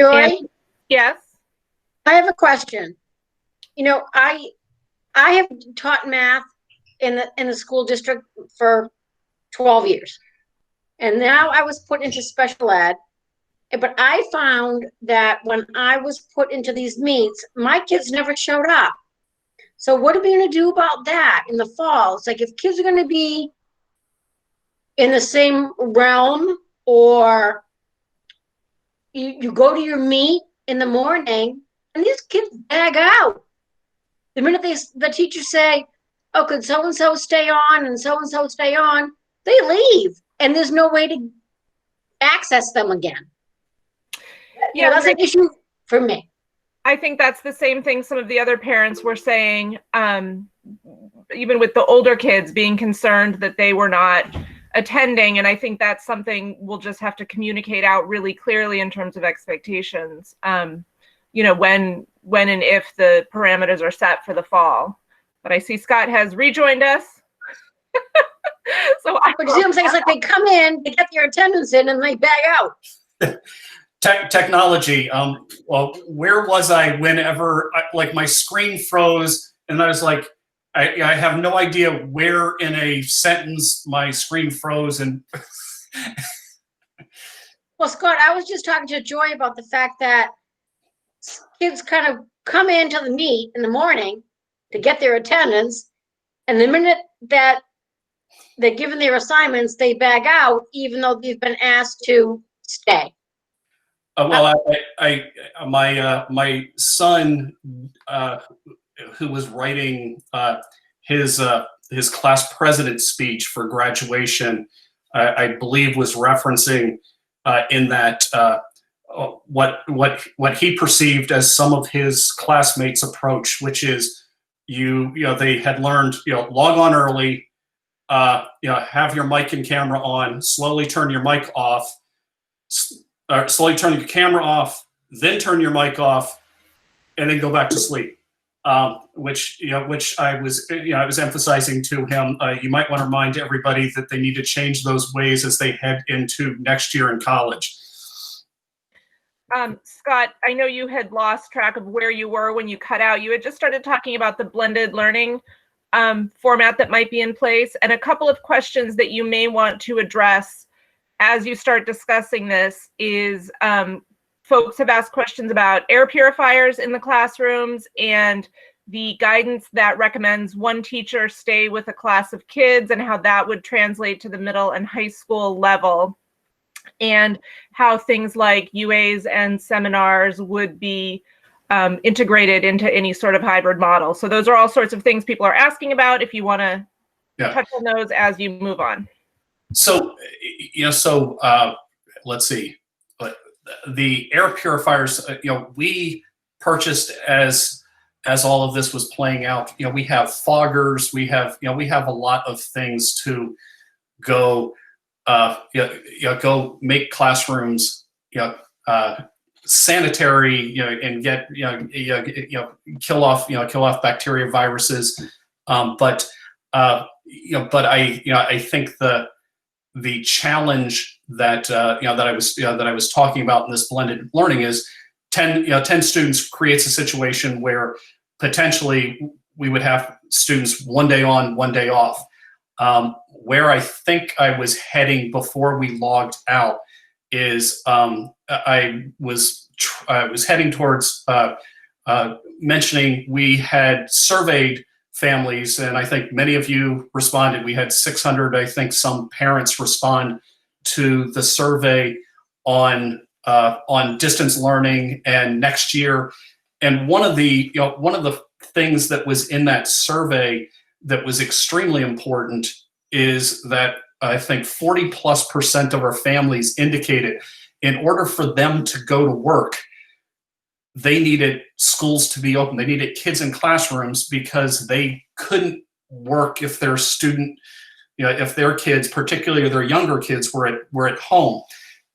Joy, And- yes. I have a question. You know, I have taught math in the school district for 12 years. And now I was put into special ed. But I found that when I was put into these meets, my kids never showed up. So what are we going to do about that in the fall? It's like if kids are going to be in the same realm, or you go to your meet in the morning and these kids bag out. The minute the teachers say, oh, could so-and-so stay on and so-and-so stay on, they leave. And there's no way to access them again. Yeah, that's an issue for me. I think that's the same thing some of the other parents were saying, even with the older kids being concerned that they were not attending. And I think that's something we'll just have to communicate out really clearly in terms of expectations, you know, when and if the parameters are set for the fall. But I see Scott has rejoined us. So you see what I'm saying? It's like they come in, they get their attendance in, and they bag out. Technology. Well, where was I whenever like my screen froze and I was like, I have no idea where in a sentence my screen froze and. Well, Scott, I was just talking to Joy about the fact that kids kind of come into the meet in the morning to get their attendance, and the minute that they're given their assignments, they bag out, even though they've been asked to stay. Well, my son, who was writing his class president speech for graduation, I believe was referencing in that what he perceived as some of his classmates' approach, which is they had learned log on early, have your mic and camera on, slowly turn your mic off. Slowly turn your camera off, then turn your mic off, and then go back to sleep. Which I was emphasizing to him. You might want to remind everybody that they need to change those ways as they head into next year in college. Scott, I know you had lost track of where you were when you cut out. You had just started talking about the blended learning format that might be in place, and a couple of questions that you may want to address as you start discussing this is folks have asked questions about air purifiers in the classrooms and the guidance that recommends one teacher stay with a class of kids and how that would translate to the middle and high school level, and how things like UAs and seminars would be integrated into any sort of hybrid model. So those are all sorts of things people are asking about. If you want to touch on those as you move on. So, let's see. The air purifiers, we purchased as all of this was playing out. We have foggers. We have a lot of things to go, go make classrooms, sanitary, and get, kill off bacteria, viruses. But I think the challenge that I was talking about in this blended learning is 10 students creates a situation where potentially we would have students one day on, one day off. Where I think I was heading before we logged out is I was heading towards mentioning we had surveyed families, and I think many of you responded. We had 600, I think, some parents respond to the survey on distance learning, and next year, And one of the things that was in that survey that was extremely important is that I think 40+% of our families indicated in order for them to go to work, they needed schools to be open. They needed kids in classrooms because they couldn't work if their if their kids, particularly their younger kids, were at home.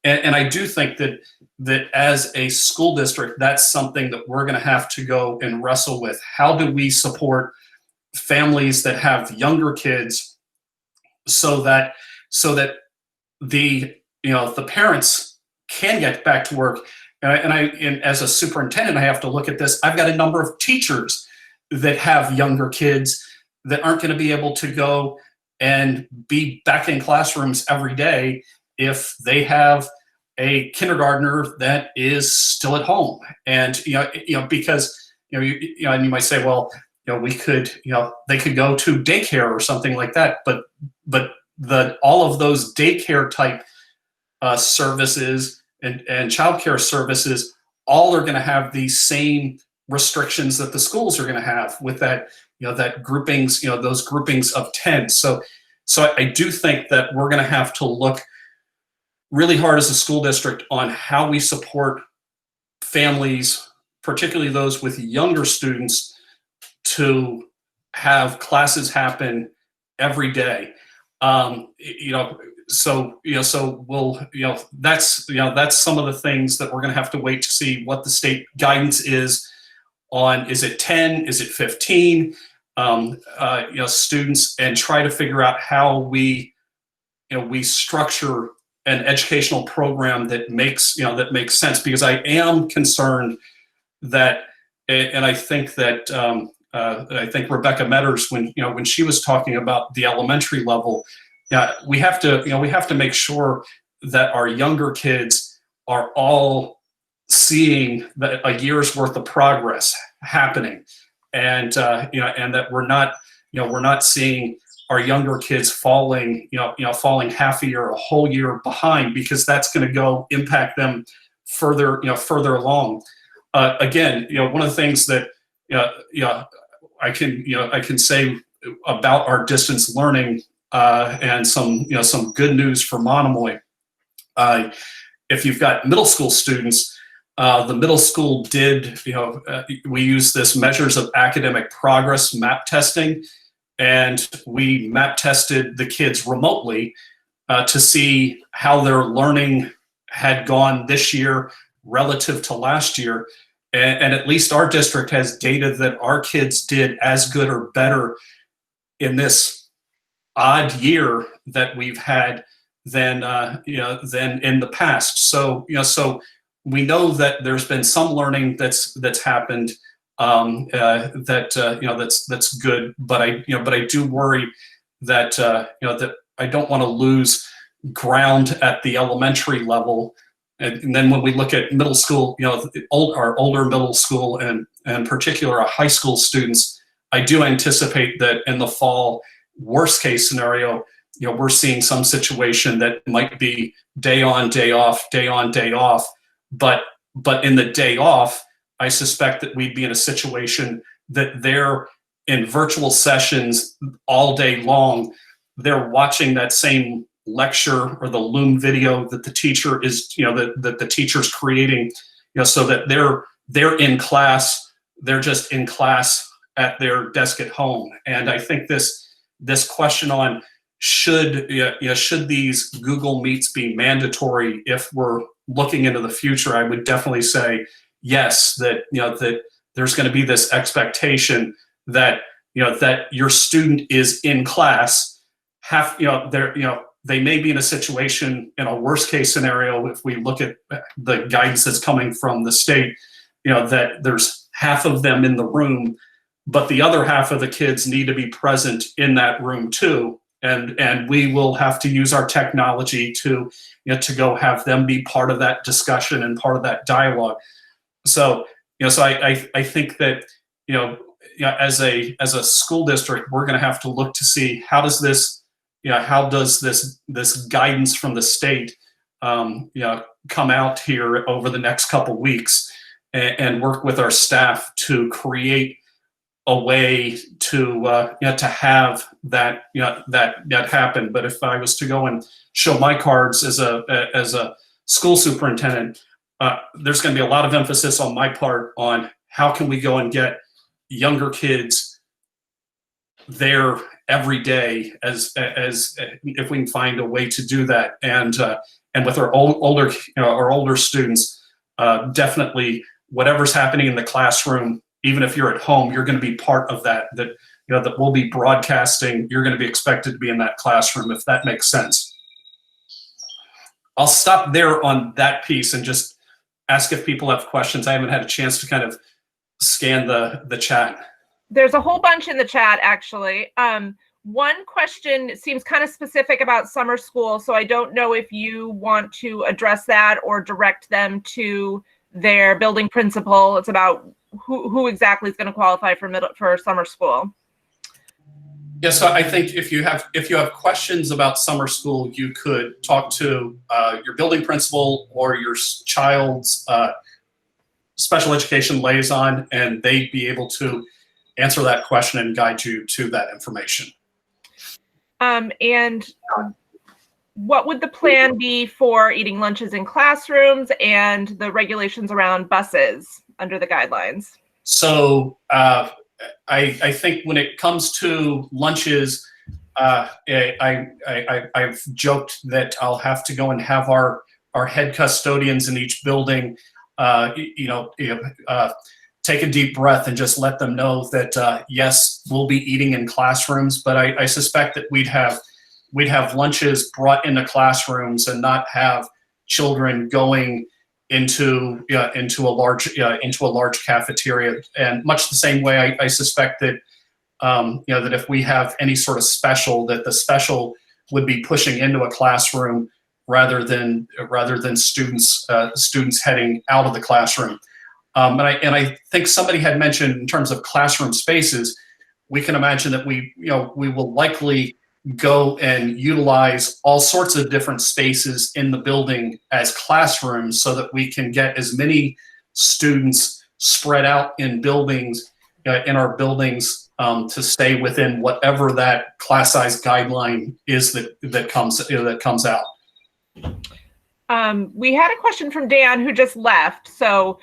And I do think that as a school district, that's something that we're going to have to go and wrestle with. How do we support families that have younger kids so that the parents can get back to work? And as a superintendent, I have to look at this. I've got a number of teachers that have younger kids that aren't going to be able to go and be back in classrooms every day if they have a kindergartner that is still at home. And because and you might say, well, we could they could go to daycare or something like that, but all of those daycare type services and childcare services all are going to have these same restrictions that the schools are going to have with that that groupings, those groupings of 10. So I do think that we're going to have to look really hard as a school district on how we support families, particularly those with younger students, to have classes happen every day. So we'll that's some of the things that we're going to have to wait to see what the state guidance is on. Is it 10? Is it 15? Students, and try to figure out how we structure an educational program that makes sense, because I am concerned that, and I think that I think Rebecca Metters, when she was talking about the elementary level, we have to make sure that our younger kids are all seeing a year's worth of progress happening, and and that we're not seeing our younger kids falling half a year, a whole year behind, because that's going to go impact them further along. Again, one of the things that I can say about our distance learning, and some good news for Monomoy. If you've got middle school students, the middle school did, we use this measures of academic progress map testing, and we map tested the kids remotely to see how their learning had gone this year relative to last year. And at least our district has data that our kids did as good or better in this odd year that we've had than in the past. So so we know that there's been some learning that's happened, that's good. But I do worry that that I don't want to lose ground at the elementary level. And then when we look at middle school, our older middle school and in particular our high school students, I do anticipate that in the fall, worst case scenario, we're seeing some situation that might be day on, day off, day on, day off. But in the day off, I suspect that we'd be in a situation that they're in virtual sessions all day long. They're watching that same lecture or the Loom video that the teacher is, that the teacher's creating, so that they're in class. They're just in class at their desk at home. And I think this question on should these Google Meets be mandatory if we're looking into the future, I would definitely say yes, that that there's going to be this expectation that that your student is in class. They may be in a situation, in a worst case scenario, if we look at the guidance that's coming from the state, that there's half of them in the room, but the other half of the kids need to be present in that room too. And we will have to use our technology to go have them be part of that discussion and part of that dialogue. So I think that as a school district, we're going to have to look to see how does this guidance from the state come out here over the next couple weeks, and work with our staff to create a way to to have that that happen. But if I was to go and show my cards as a school superintendent, there's going to be a lot of emphasis on my part on how can we go and get younger kids there every day as if we can find a way to do that. And with our older students, definitely whatever's happening in the classroom, even if you're at home, you're going to be part of that. That we'll be broadcasting. You're going to be expected to be in that classroom, if that makes sense. I'll stop there on that piece and just ask if people have questions. I haven't had a chance to kind of scan the chat. There's a whole bunch in the chat, actually. One question seems kind of specific about summer school, so I don't know if you want to address that or direct them to their building principal. It's about who exactly is going to qualify for summer school. Yeah, so I think if you have questions about summer school, you could talk to your building principal or your child's special education liaison, and they'd be able to answer that question and guide you to that information. And what would the plan be for eating lunches in classrooms and the regulations around buses under the guidelines? So I think when it comes to lunches, I've joked that I'll have to go and have our head custodians in each building, take a deep breath and just let them know that yes, we'll be eating in classrooms, but I suspect that we'd have lunches brought into classrooms and not have children going into a large cafeteria. And much the same way, I suspect that that if we have any sort of special, that the special would be pushing into a classroom rather than students heading out of the classroom. And I think somebody had mentioned in terms of classroom spaces, we can imagine that we will likely go and utilize all sorts of different spaces in the building as classrooms so that we can get as many students spread out in buildings, in our buildings, to stay within whatever that class size guideline is that comes out. We had a question from Dan who just left, so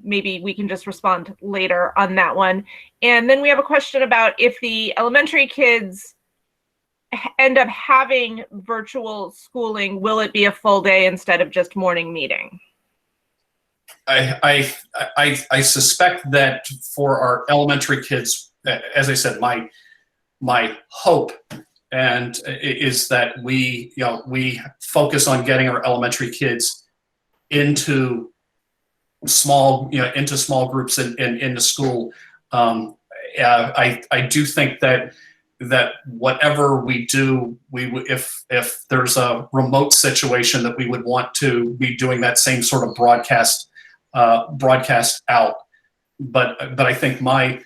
maybe we can just respond later on that one. And then we have a question about if the elementary kids end up having virtual schooling, will it be a full day instead of just morning meeting? I suspect that for our elementary kids, as I said, my hope and is that we focus on getting our elementary kids into small groups and into school. I do think that whatever we do, if there's a remote situation, that we would want to be doing that same sort of broadcast out. But I think my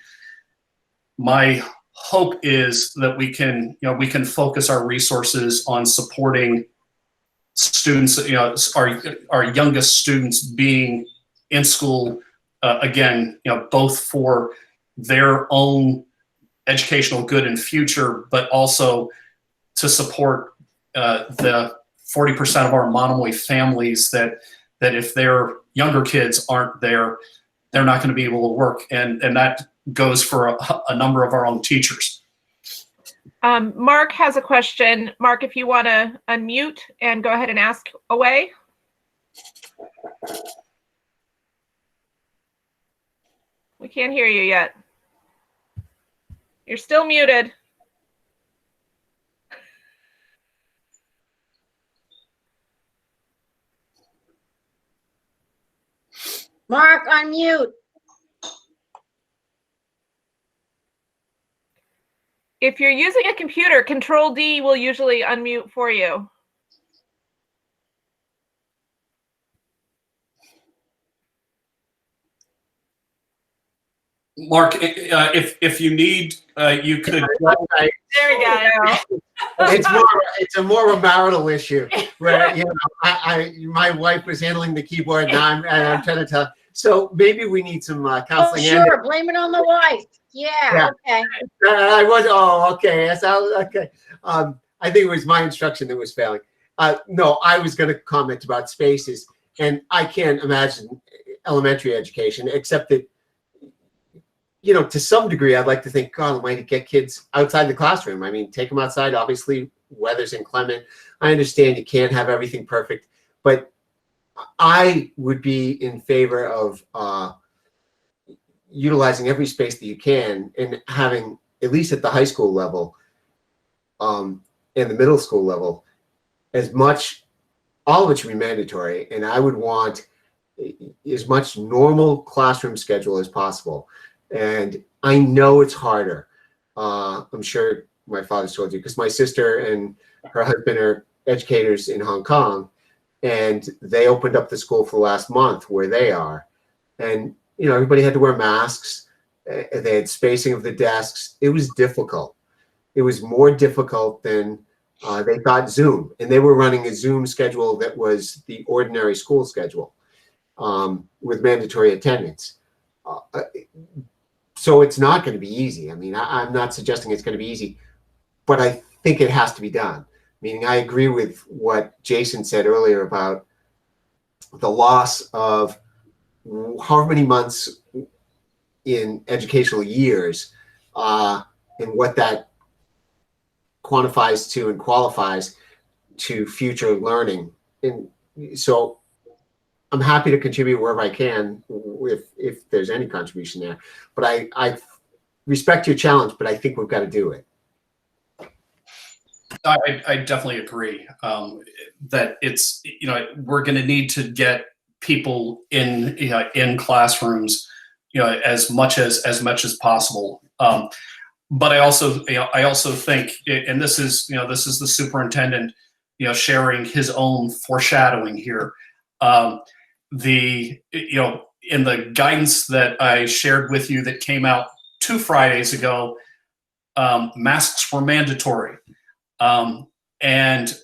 hope is that we can focus our resources on supporting students, our youngest students being in school, again, both for their own educational good and future, but also to support the 40% of our Monomoy families that if their younger kids aren't there, they're not going to be able to work, and that goes for a number of our own teachers. Mark has a question. Mark, if you want to unmute and go ahead and ask away. We can't hear you yet. You're still muted. Mark, unmute. If you're using a computer, Control D will usually unmute for you. Mark, if you need, you could. There we go. It's more of a marital issue where my wife was handling the keyboard and I'm trying to So maybe we need some Oh, counseling. sure, blame it on the wife. Yeah, okay. I was, oh, okay. Yes, okay. I think it was my instruction that was failing. No, I was going to comment about spaces, and I can't imagine elementary education, except that, you know, to some degree, I'd like to think, God almighty, get kids outside the classroom. I mean, take them outside. Obviously, weather's inclement. I understand you can't have everything perfect, but I would be in favor of utilizing every space that you can and having, at least at the high school level, and the middle school level, as much, all of it should be mandatory. And I would want as much normal classroom schedule as possible. And I know it's harder. I'm sure my father's told you, because my sister and her husband are educators in Hong Kong, and they opened up the school for the last month where they are. And, you know, everybody had to wear masks. They had spacing of the desks. It was difficult. It was more difficult than they thought Zoom. And they were running a Zoom schedule that was the ordinary school schedule with mandatory attendance. So it's not going to be easy. I mean, I'm not suggesting it's going to be easy, but I think it has to be done. Meaning, I agree with what Jason said earlier about the loss of however many months in educational years, and what that quantifies to and qualifies to future learning. And so I'm happy to contribute wherever I can if there's any contribution there. But I respect your challenge, but I think we've got to do it. I definitely agree that it's, you know, we're going to need to get people in, you know, in classrooms, you know, as much as possible. But I also think, and this is the superintendent, you know, sharing his own foreshadowing here. You know, in the guidance that I shared with you that came out 2 Fridays ago, masks were mandatory. And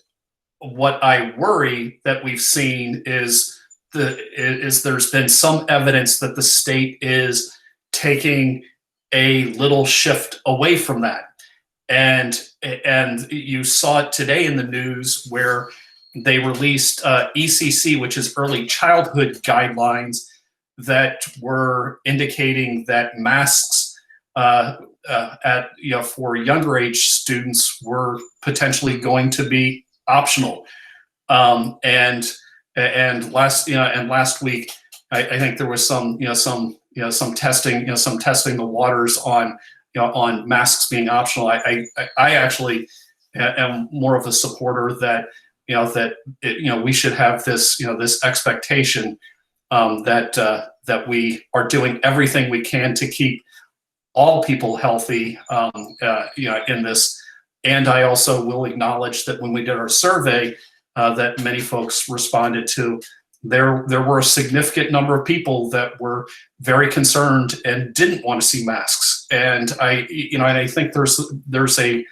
what I worry that we've seen is there's been some evidence that the state is taking a little shift away from that. And you saw it today in the news where they released ECC, which is early childhood guidelines, that were indicating that masks for younger age students were potentially going to be optional. And last week, I think there was some testing the waters on masks being optional. I actually am more of a supporter that we should have this expectation that we are doing everything we can to keep all people healthy, in this. And I also will acknowledge that when we did our survey, that many folks responded to, there were a significant number of people that were very concerned and didn't want to see masks. And I think there's a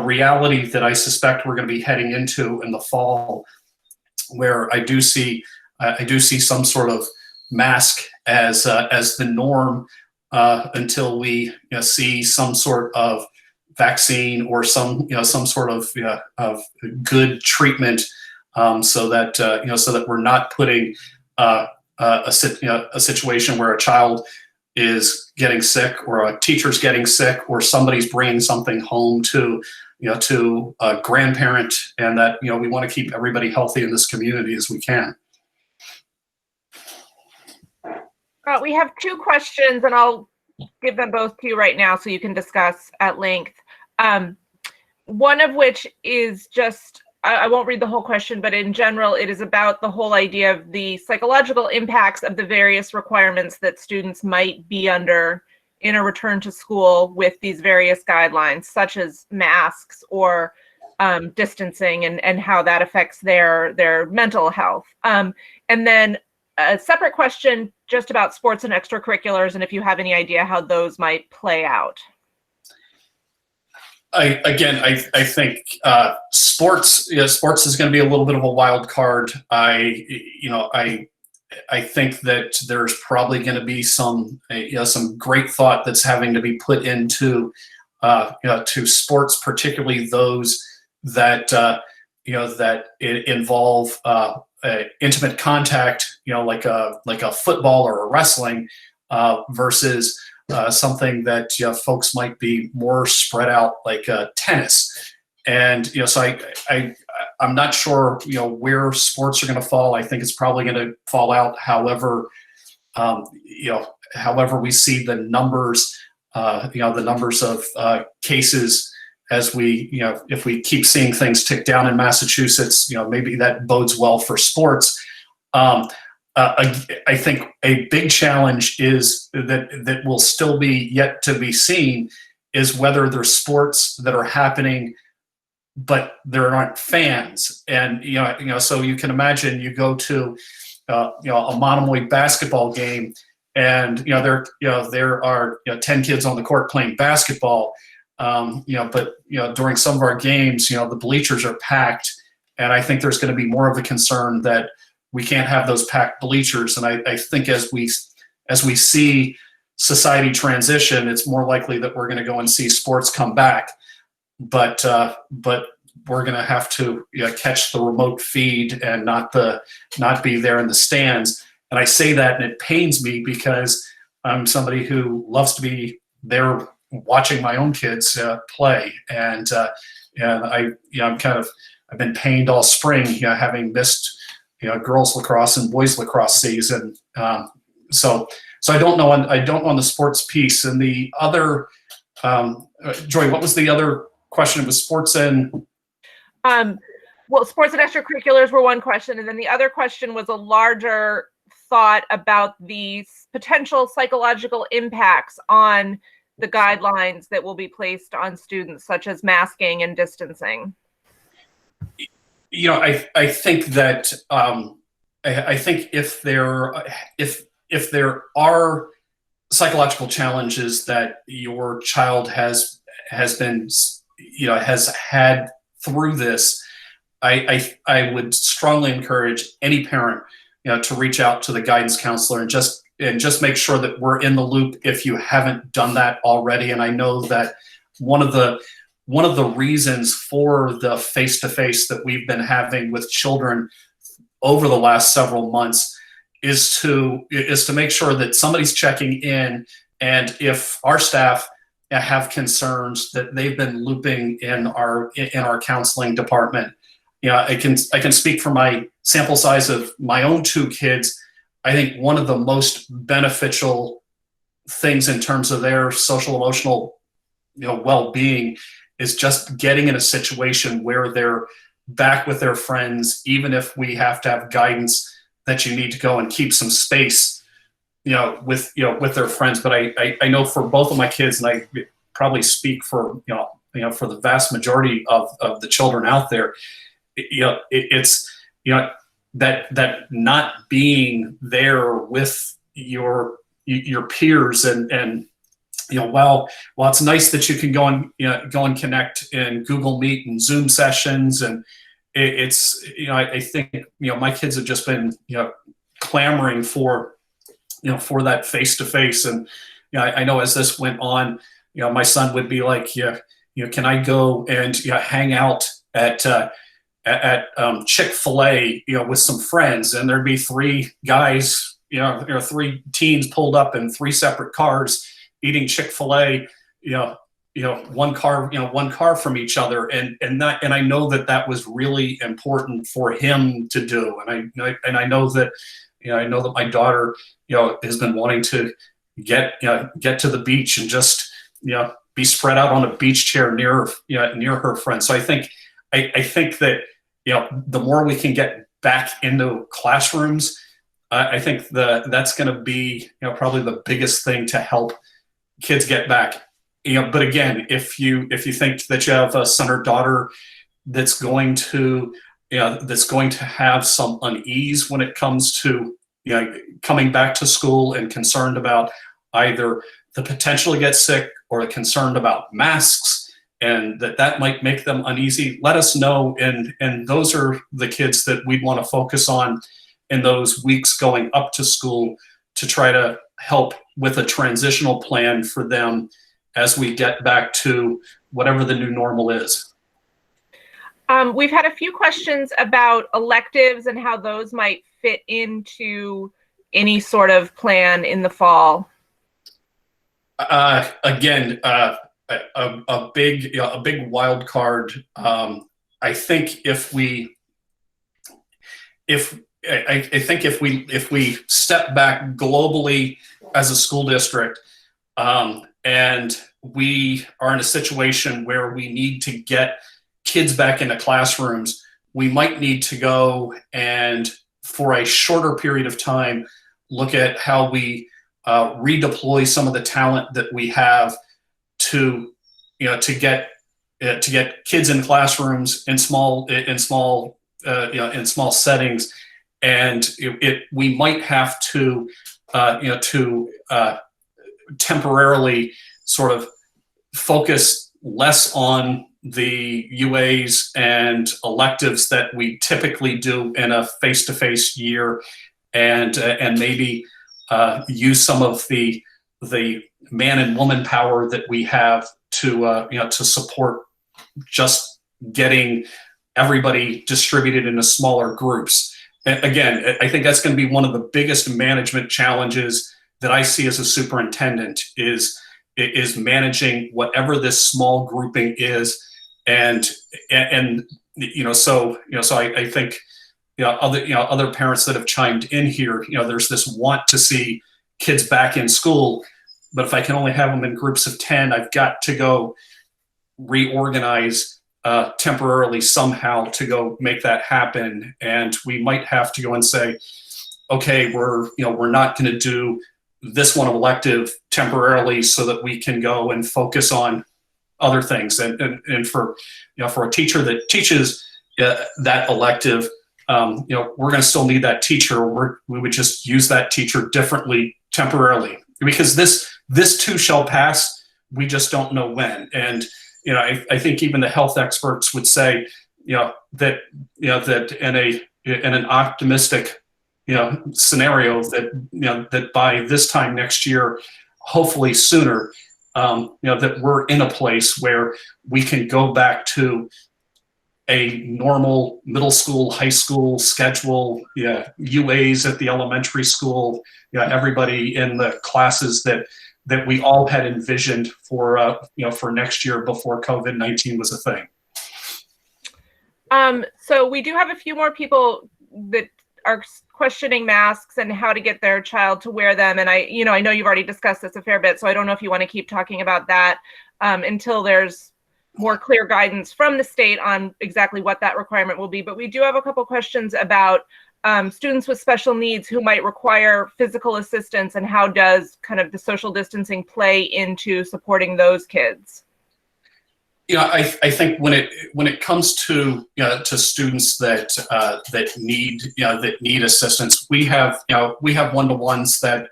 reality that I suspect we're going to be heading into in the fall, where I do see some sort of mask as the norm until we see some sort of vaccine or some sort of good treatment, so that we're not putting a situation where a child is getting sick, or a teacher's getting sick, or somebody's bringing something home to a grandparent, and that we want to keep everybody healthy in this community as we can. We have 2 questions, and I'll give them both to you right now so you can discuss at length. One of which is just, I won't read the whole question, but in general, it is about the whole idea of the psychological impacts of the various requirements that students might be under in a return to school with these various guidelines, such as masks or distancing, and how that affects their mental health. And then a separate question just about sports and extracurriculars, and if you have any idea how those might play out. I think sports is going to be a little bit of a wild card. I I think that there's probably going to be some great thought that's having to be put into to sports, particularly those that that involve intimate contact, like a football or a wrestling, versus something that folks might be more spread out, like tennis. And so I'm not sure where sports are going to fall. I think it's probably going to fall out however however we see the numbers the numbers of cases, as we if we keep seeing things tick down in Massachusetts, maybe that bodes well for sports. I think a big challenge is that will still be yet to be seen, is whether there's sports that are happening but there aren't fans. And so you can imagine you go to a Monomoy basketball game, and there are 10 kids on the court playing basketball, but during some of our games, the bleachers are packed, and I think there's going to be more of a concern that we can't have those packed bleachers. And I think as we see society transition, it's more likely that we're going to go and see sports come back. But we're going to have to catch the remote feed and not be there in the stands. And I say that, and it pains me, because I'm somebody who loves to be there watching my own kids play. And I've been pained all spring, having missed girls lacrosse and boys lacrosse season. So I don't know on the sports piece. And the other, Joy, what was the other question? It was sports and well, sports and extracurriculars were one question, and then the other question was a larger thought about the potential psychological impacts on the guidelines that will be placed on students, such as masking and distancing. I think that I think if there are psychological challenges that your child has had through this, I would strongly encourage any parent to reach out to the guidance counselor and just make sure that we're in the loop if you haven't done that already. And I know that one of the reasons for the face-to-face that we've been having with children over the last several months is to make sure that somebody's checking in, and if our staff have concerns, that they've been looping in our counseling department. I can speak for my sample size of my own 2 kids. I think one of the most beneficial things in terms of their social emotional well-being is just getting in a situation where they're back with their friends, even if we have to have guidance that you need to go and keep some space with their friends. But I know for both of my kids, and I probably speak for for the vast majority of the children out there, it's that not being there with your peers, and while it's nice that you can go and connect in Google Meet and Zoom sessions, and I think my kids have just been clamoring for for that face-to-face. And I know as this went on, my son would be like, can I go and hang out at Chick-fil-A with some friends? And there'd be 3 guys, 3 teens pulled up in 3 separate cars eating Chick-fil-A, one car from each other, and I know that was really important for him to do. And I know that my daughter has been wanting to get to the beach and just be spread out on a beach chair near her friends. So I think that the more we can get back into classrooms, I think that's going to be probably the biggest thing to help kids get back. But again, if you think that you have a son or daughter that's going to have some unease when it comes to coming back to school, and concerned about either the potential to get sick or concerned about masks, and that might make them uneasy, let us know. And those are the kids that we'd want to focus on in those weeks going up to school to try to help with a transitional plan for them as we get back to whatever the new normal is. We've had a few questions about electives and how those might fit into any sort of plan in the fall. Again, a big wild card. I think if we step back globally as a school district, and we are in a situation where we need to get kids back into classrooms, we might need to go and, for a shorter period of time, look at how we redeploy some of the talent that we have to get kids in classrooms in small settings, and we might have to temporarily sort of focus less on the UAs and electives that we typically do in a face-to-face year, and maybe use some of the man and woman power that we have to support just getting everybody distributed into smaller groups. And again, I think that's going to be one of the biggest management challenges that I see as a superintendent is managing whatever this small grouping is, and so I think other parents that have chimed in here, there's this want to see kids back in school, but if I can only have them in groups of 10, I've got to go reorganize temporarily somehow to go make that happen. And we might have to go and say, okay, we're not going to do this one elective temporarily so that we can go and focus on other things. And for a teacher that teaches that elective, we're going to still need that teacher. We would just use that teacher differently temporarily, because this too shall pass. We just don't know when. And I think even the health experts would say that in an optimistic scenario that by this time next year, hopefully sooner, that we're in a place where we can go back to a normal middle school, high school schedule, UAs at the elementary school, everybody in the classes that we all had envisioned for next year before COVID-19 was a thing. So we do have a few more people that are questioning masks and how to get their child to wear them. And I know you've already discussed this a fair bit, so I don't know if you want to keep talking about that until there's more clear guidance from the state on exactly what that requirement will be. But we do have a couple questions about students with special needs who might require physical assistance, and how does kind of the social distancing play into supporting those kids? I think when it comes to students that need assistance, we have one-to-ones that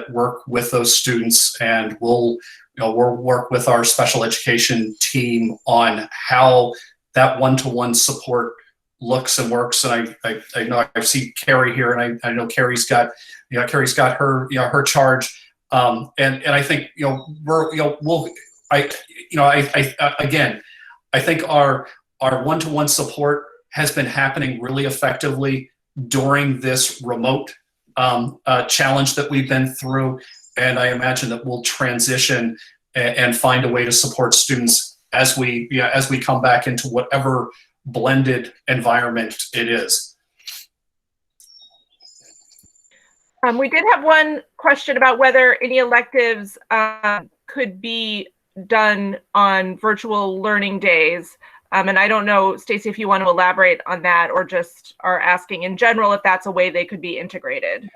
work with those students, and we'll work with our special education team on how that one-to-one support looks and works. And I know I see Carrie here, and I know Carrie's got her her charge, and I think I think our one-to-one support has been happening really effectively during this remote challenge that we've been through, and I imagine that we'll transition and find a way to support students as we come back into whatever blended environment it is. We did have one question about whether any electives could be done on virtual learning days. And I don't know, Stacy, if you want to elaborate on that, or just are asking in general if that's a way they could be integrated.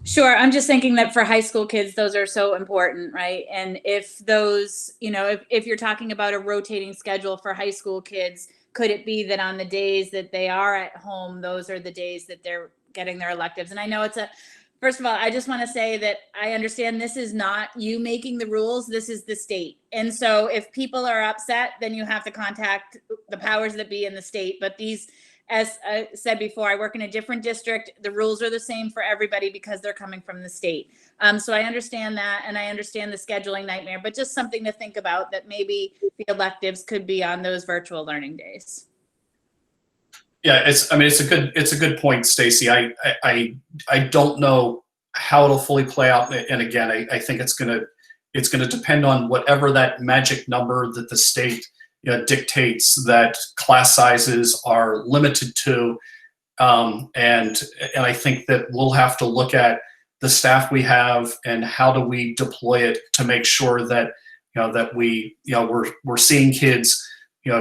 Sure. I'm just thinking that for high school kids, those are so important, right? And if those, if you're talking about a rotating schedule for high school kids, could it be that on the days that they are at home, those are the days that they're getting their electives? And I know first of all, I just want to say that I understand this is not you making the rules, this is the state. And so if people are upset, then you have to contact the powers that be in the state. But these as I said before, I work in a different district. The rules are the same for everybody because they're coming from the state. So I understand that, and I understand the scheduling nightmare, but just something to think about, that maybe the electives could be on those virtual learning days. Yeah, it's a good point, Stacy. I don't know how it'll fully play out, and again, I think it's gonna depend on whatever that magic number that the state dictates that class sizes are limited to, and I think that we'll have to look at the staff we have and how do we deploy it to make sure that that we're seeing kids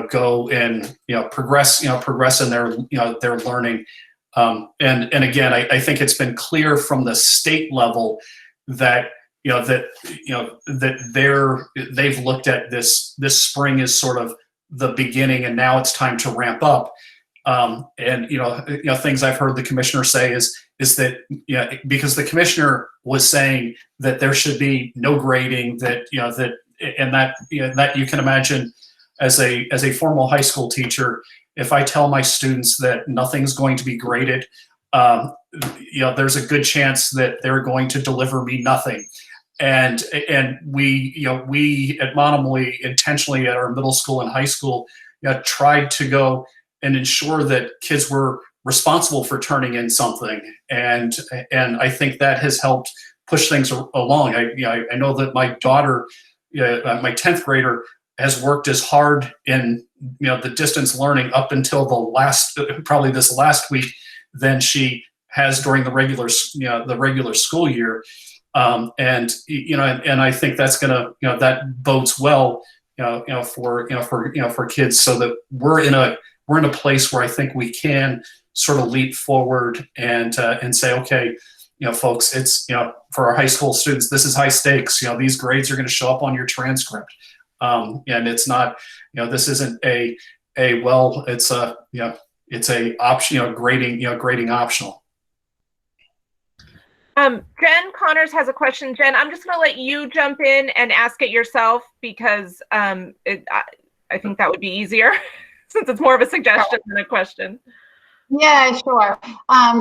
go and progress in their learning, and again I think it's been clear from the state level that they've looked at this spring as sort of the beginning, and now it's time to ramp up, and things I've heard the commissioner say is that because the commissioner was saying that there should be no grading, that that you can imagine as a formal high school teacher, if I tell my students that nothing's going to be graded, there's a good chance that they're going to deliver me nothing. And we at Monomoy intentionally at our middle school and high school tried to go and ensure that kids were responsible for turning in something, and I think that has helped push things along. I know that my daughter, my 10th grader, has worked as hard in the distance learning up until probably this last week than she has during the regular school year, and I think that's gonna that bodes well for kids, so that we're in a place where I think we can sort of leap forward and say, okay, folks, it's for our high school students, this is high stakes. These grades are going to show up on your transcript. And it's not, this isn't it's a option, grading optional. Jen Connors has a question. Jen, I'm just going to let you jump in and ask it yourself, because I think that would be easier since it's more of a suggestion than a question. Yeah, sure.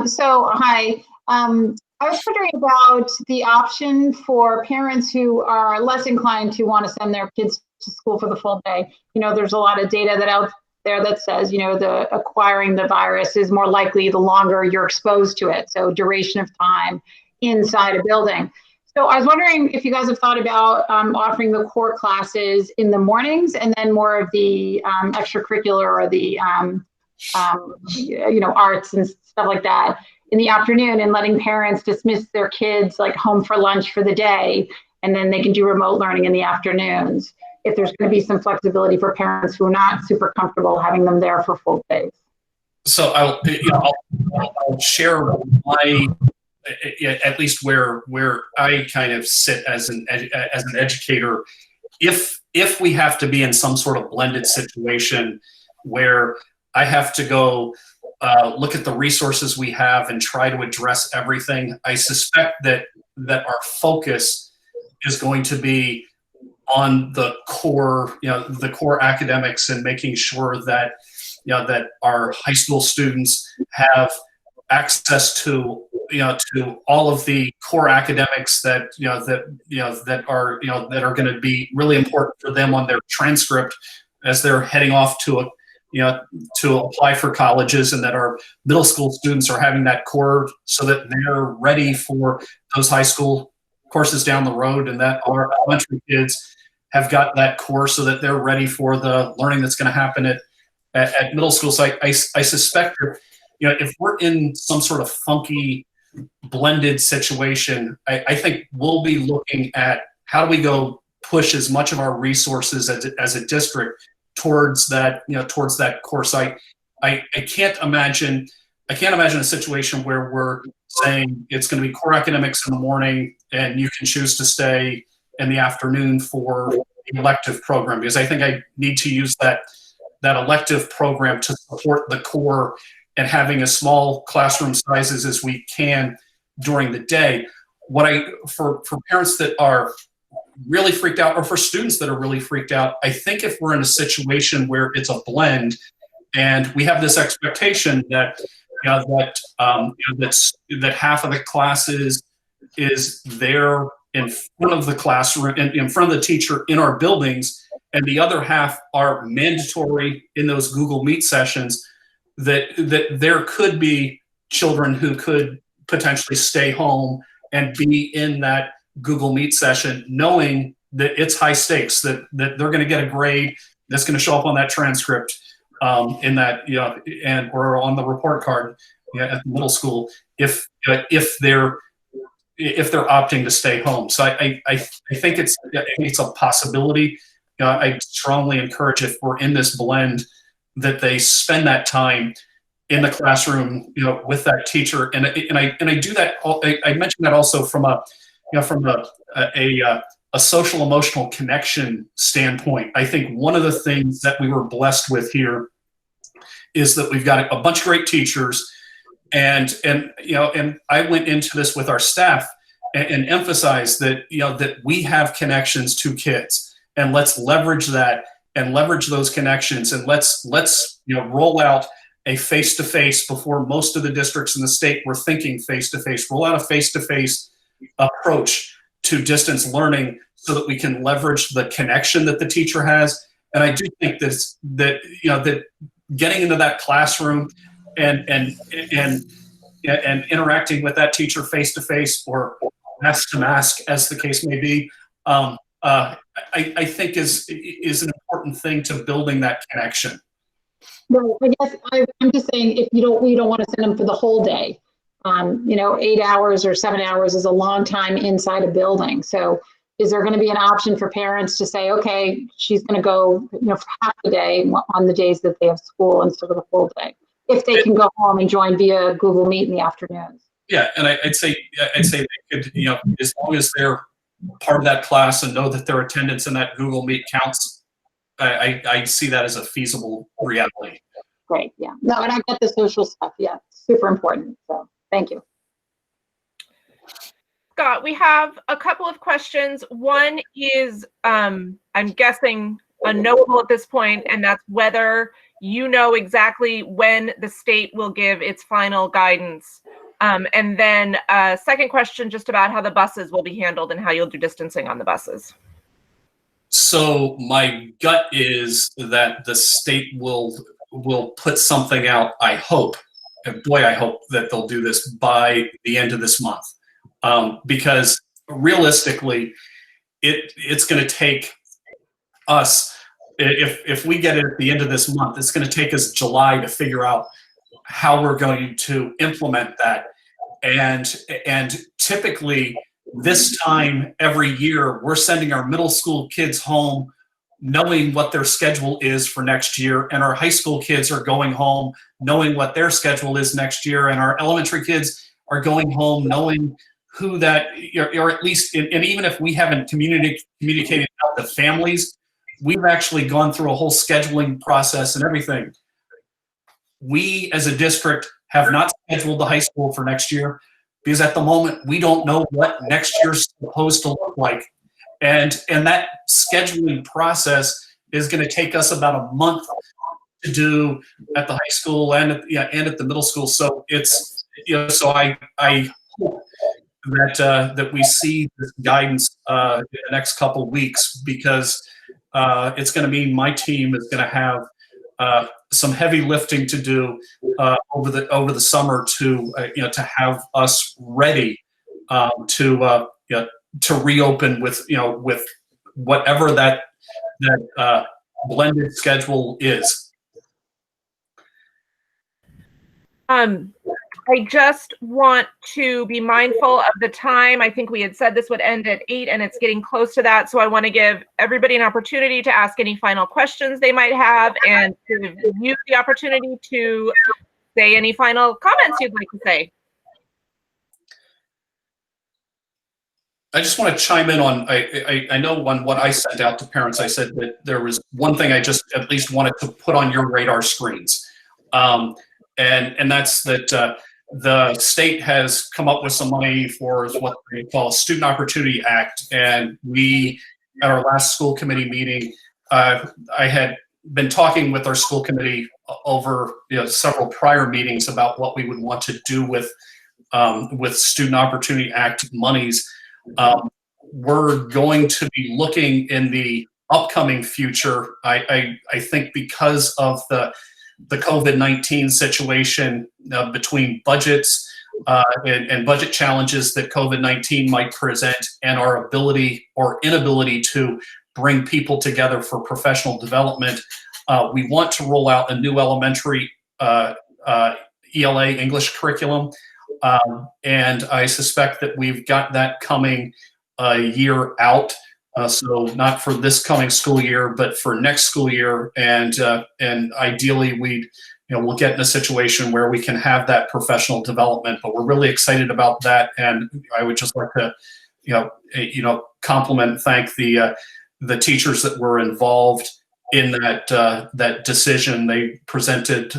So hi. I was wondering about the option for parents who are less inclined to want to send their kids to school for the full day. There's a lot of data out there that says, the acquiring the virus is more likely the longer you're exposed to it. So duration of time inside a building. So I was wondering if you guys have thought about offering the core classes in the mornings, and then more of the extracurricular or the arts and stuff like that in the afternoon, and letting parents dismiss their kids like home for lunch for the day, and then they can do remote learning in the afternoons, if there's going to be some flexibility for parents who are not super comfortable having them there for full days. So I'll share my, at least where I kind of sit as an educator. If we have to be in some sort of blended situation where I have to go look at the resources we have and try to address everything, I suspect that our focus is going to be on the core, the core academics, and making sure that that our high school students have access to to all of the core academics that that are going to be really important for them on their transcript as they're heading off to to apply for colleges, and that our middle school students are having that core so that they're ready for those high school courses down the road, and that our elementary kids have got that core so that they're ready for the learning that's going to happen at middle school. So I suspect if we're in some sort of funky blended situation, I think we'll be looking at how do we go push as much of our resources as a district towards that towards that course. I can't imagine a situation where we're saying it's going to be core academics in the morning and you can choose to stay in the afternoon for the elective program, because I think I need to use that elective program to support the core and having as small classroom sizes as we can during the day. For parents that are really freaked out, or for students that are really freaked out, I think if we're in a situation where it's a blend, And we have this expectation that that half of the classes is there in front of the classroom, in front of the teacher in our buildings, and the other half are mandatory in those Google Meet sessions. That there could be children who could potentially stay home and be in that Google Meet session, knowing that it's high stakes, that they're going to get a grade that's going to show up on that transcript, in that, and or on the report card at the middle school, if they're opting to stay home. So I think it's a possibility. I strongly encourage, if we're in this blend, that they spend that time in the classroom, with that teacher. And I do that. I mentioned that also from a social emotional connection standpoint. I think one of the things that we were blessed with here is that we've got a bunch of great teachers, and I went into this with our staff and emphasized that that we have connections to kids, and let's leverage that and leverage those connections, and let's roll out a face-to-face before most of the districts in the state were thinking face-to-face. Roll out a face-to-face approach to distance learning so that we can leverage the connection that the teacher has. And I do think that getting into that classroom and interacting with that teacher face-to-face or mask to mask, as the case may be, I think is an important thing to building that connection. Well, I guess I'm just saying, if we don't want to send them for the whole day. 8 hours or 7 hours is a long time inside a building. So is there going to be an option for parents to say, okay, she's going to go, for half the day on the days that they have school instead of the full day, if they can go home and join via Google Meet in the afternoons? Yeah, and I'd say they could, as long as they're part of that class and know that their attendance in that Google Meet counts, I see that as a feasible reality. Great, yeah. No, and I get the social stuff. Yeah, super important. So thank you. Scott, we have a couple of questions. One is, I'm guessing, unknowable at this point, and that's whether you know exactly when the state will give its final guidance. And then a second question just about how the buses will be handled and how you'll do distancing on the buses. So my gut is that the state will put something out, I hope, and boy, I hope that they'll do this by the end of this month. Because realistically, it's going to take us, if we get it at the end of this month, it's going to take us July to figure out how we're going to implement that. And typically this time every year, we're sending our middle school kids home knowing what their schedule is for next year, and our high school kids are going home knowing what their schedule is next year, and our elementary kids are going home knowing who that, or at least, and even if we haven't communicated out to families, we've actually gone through a whole scheduling process and everything. We, as a district, have not scheduled the high school for next year because at the moment we don't know what next year's supposed to look like, and that scheduling process is going to take us about a month to do at the high school and at the middle school. So it's so I hope that we see this guidance in the next couple of weeks, because it's going to mean my team is going to have some heavy lifting to do over the summer to have us ready to reopen with whatever that blended schedule is. I just want to be mindful of the time. I think we had said this would end at 8 and it's getting close to that. So I want to give everybody an opportunity to ask any final questions they might have, and to give you the opportunity to say any final comments you'd like to say. I just want to chime in on, I know on what I sent out to parents, I said that there was one thing I just at least wanted to put on your radar screens. And that's that the state has come up with some money for what they call a Student Opportunity Act. And we, at our last school committee meeting, I had been talking with our school committee over several prior meetings about what we would want to do with Student Opportunity Act monies. We're going to be looking in the upcoming future. I think because of the COVID-19 situation, between budgets and budget challenges that COVID-19 might present, and our ability or inability to bring people together for professional development, we want to roll out a new elementary ELA English curriculum. And I suspect that we've got that coming a year out. So not for this coming school year, but for next school year. And ideally we'll get in a situation where we can have that professional development, but we're really excited about that. And I would just like to, compliment and thank the teachers that were involved in that decision. They presented,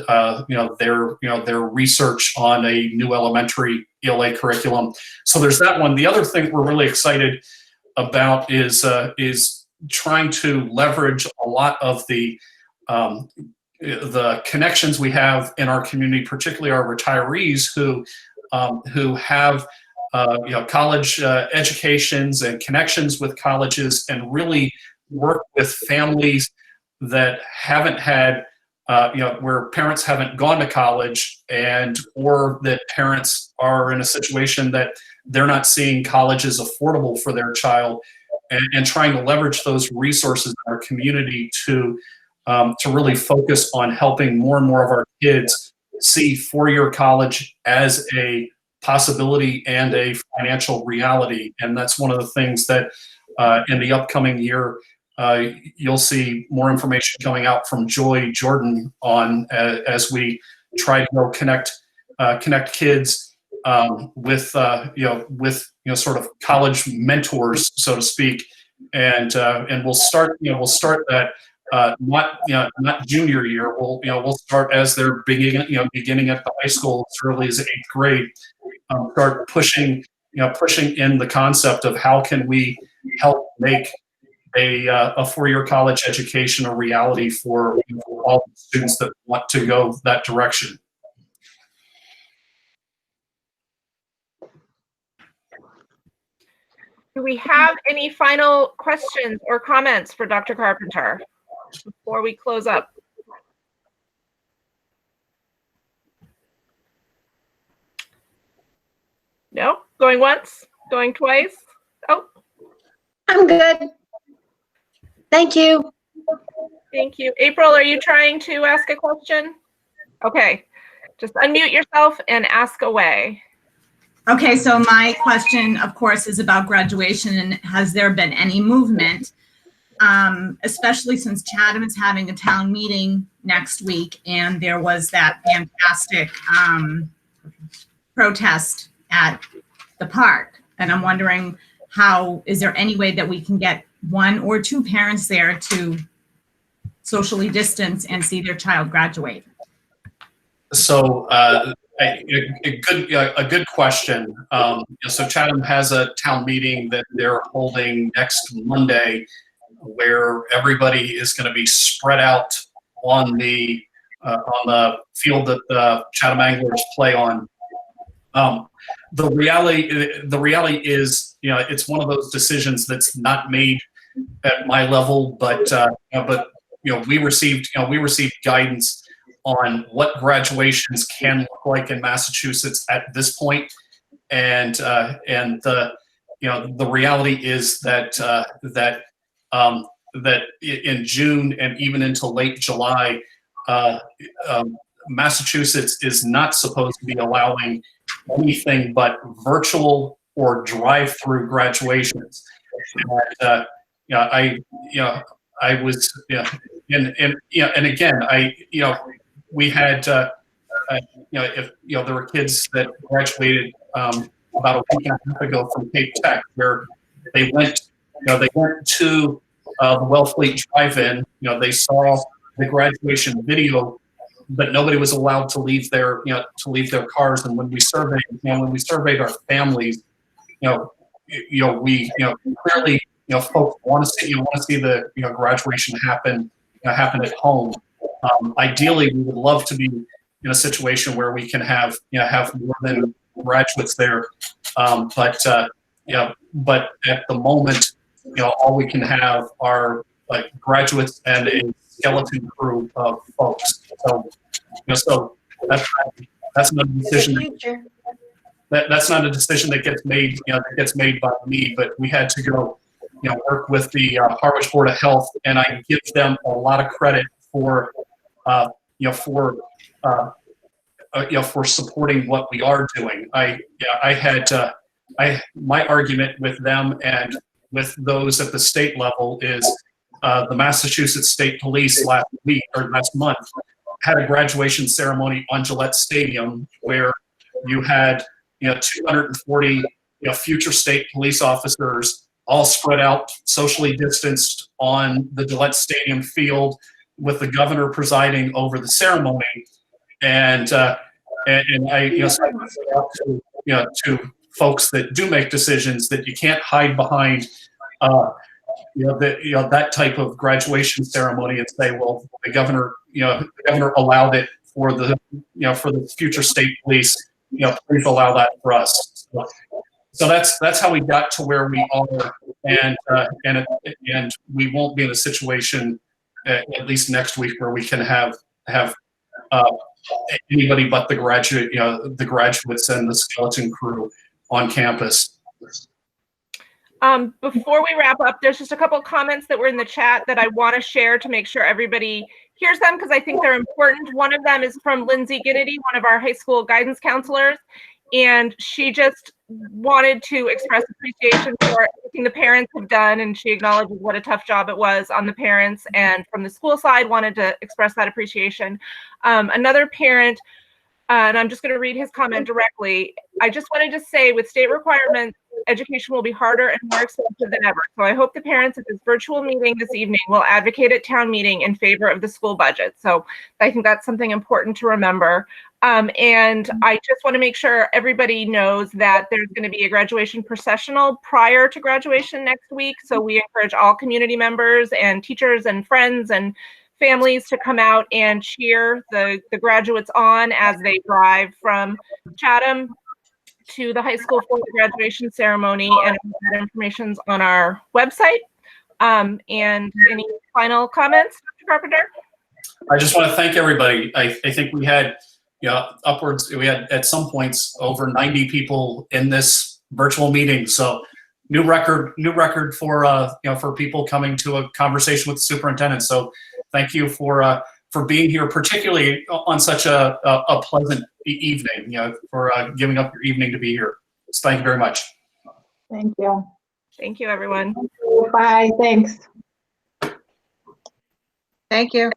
their research on a new elementary ELA curriculum. So there's that one. The other thing we're really excited about is trying to leverage a lot of the connections we have in our community, particularly our retirees who have college educations and connections with colleges, and really work with families that haven't had, where parents haven't gone to college, or that parents are in a situation that they're not seeing colleges affordable for their child, and trying to leverage those resources in our community to really focus on helping more and more of our kids see four-year college as a possibility and a financial reality. And that's one of the things that in the upcoming year, you'll see more information coming out from Joy Jordan on, as we try to connect kids with sort of college mentors, so to speak, and we'll start that not junior year. We'll start as they're beginning at the high school as early as 8th grade. Start pushing in the concept of how can we help make a four-year college education a reality for all the students that want to go that direction. Do we have any final questions or comments for Dr. Carpenter before we close up? No? Going once? Going twice? Oh. I'm good. Thank you. Thank you. April, are you trying to ask a question? Okay. Just unmute yourself and ask away. Okay, so my question, of course, is about graduation, and has there been any movement, especially since Chatham is having a town meeting next week, and there was that fantastic protest at the park. And I'm wondering, is there any way that we can get one or two parents there to socially distance and see their child graduate? So a good question. So Chatham has a town meeting that they're holding next Monday, where everybody is going to be spread out on the field that the Chatham Anglers play on. The reality is, it's one of those decisions that's not made at my level, but we received guidance on what graduations can look like in Massachusetts at this point, and the reality is that in June and even into late July, Massachusetts is not supposed to be allowing anything but virtual or drive-through graduations. I was, and again, we had, if there were kids that graduated about a week and a half ago from Cape Tech, where they went to the Wellfleet Drive-In. They saw the graduation video, but nobody was allowed to leave their cars. And when we surveyed our families, we clearly folks want to see the graduation happen happen at home. Ideally, we would love to be in a situation where we can have more than graduates there, but at the moment, all we can have are like graduates and a skeleton crew of folks. So that's not a decision. That's not a decision that gets made. That gets made by me. But we had to go, work with the Harwich Board of Health, and I give them a lot of credit for, for supporting what we are doing. My argument with them and with those at the state level is the Massachusetts State Police last month had a graduation ceremony on Gillette Stadium where you had 240 future state police officers all spread out, socially distanced on the Gillette Stadium field, with the governor presiding over the ceremony. And I to folks that do make decisions that you can't hide behind that type of graduation ceremony and say, well, the governor allowed it for the for the future state police. Please allow that for us. So that's how we got to where we are, and we won't be in a situation at least next week where we can have anybody but the graduates and the skeleton crew on campus. Before we wrap up, there's just a couple of comments that were in the chat that I want to share to make sure everybody hears them, because I think they're important. One of them is from Lindsay Ginnity, one of our high school guidance counselors, and she just wanted to express appreciation for everything the parents have done, and she acknowledges what a tough job it was on the parents, and from the school side wanted to express that appreciation. Another parent, and I'm just going to read his comment directly. I just wanted to say, with state requirements, education will be harder and more expensive than ever. So I hope the parents at this virtual meeting this evening will advocate at town meeting in favor of the school budget. So I think that's something important to remember. And I just want to make sure everybody knows that there's going to be a graduation processional prior to graduation next week. So we encourage all community members and teachers and friends and families to come out and cheer the graduates on as they drive from Chatham to the high school for the graduation ceremony, and that information's on our website. And any final comments, Dr. Carpenter? I just want to thank everybody. I think we had, we had at some points over 90 people in this virtual meeting. So new record for for people coming to a conversation with the superintendent. So thank you for being here, particularly on such a pleasant evening, for giving up your evening to be here. So thank you very much. Thank you. Thank you, everyone. Bye. Thanks. Thank you.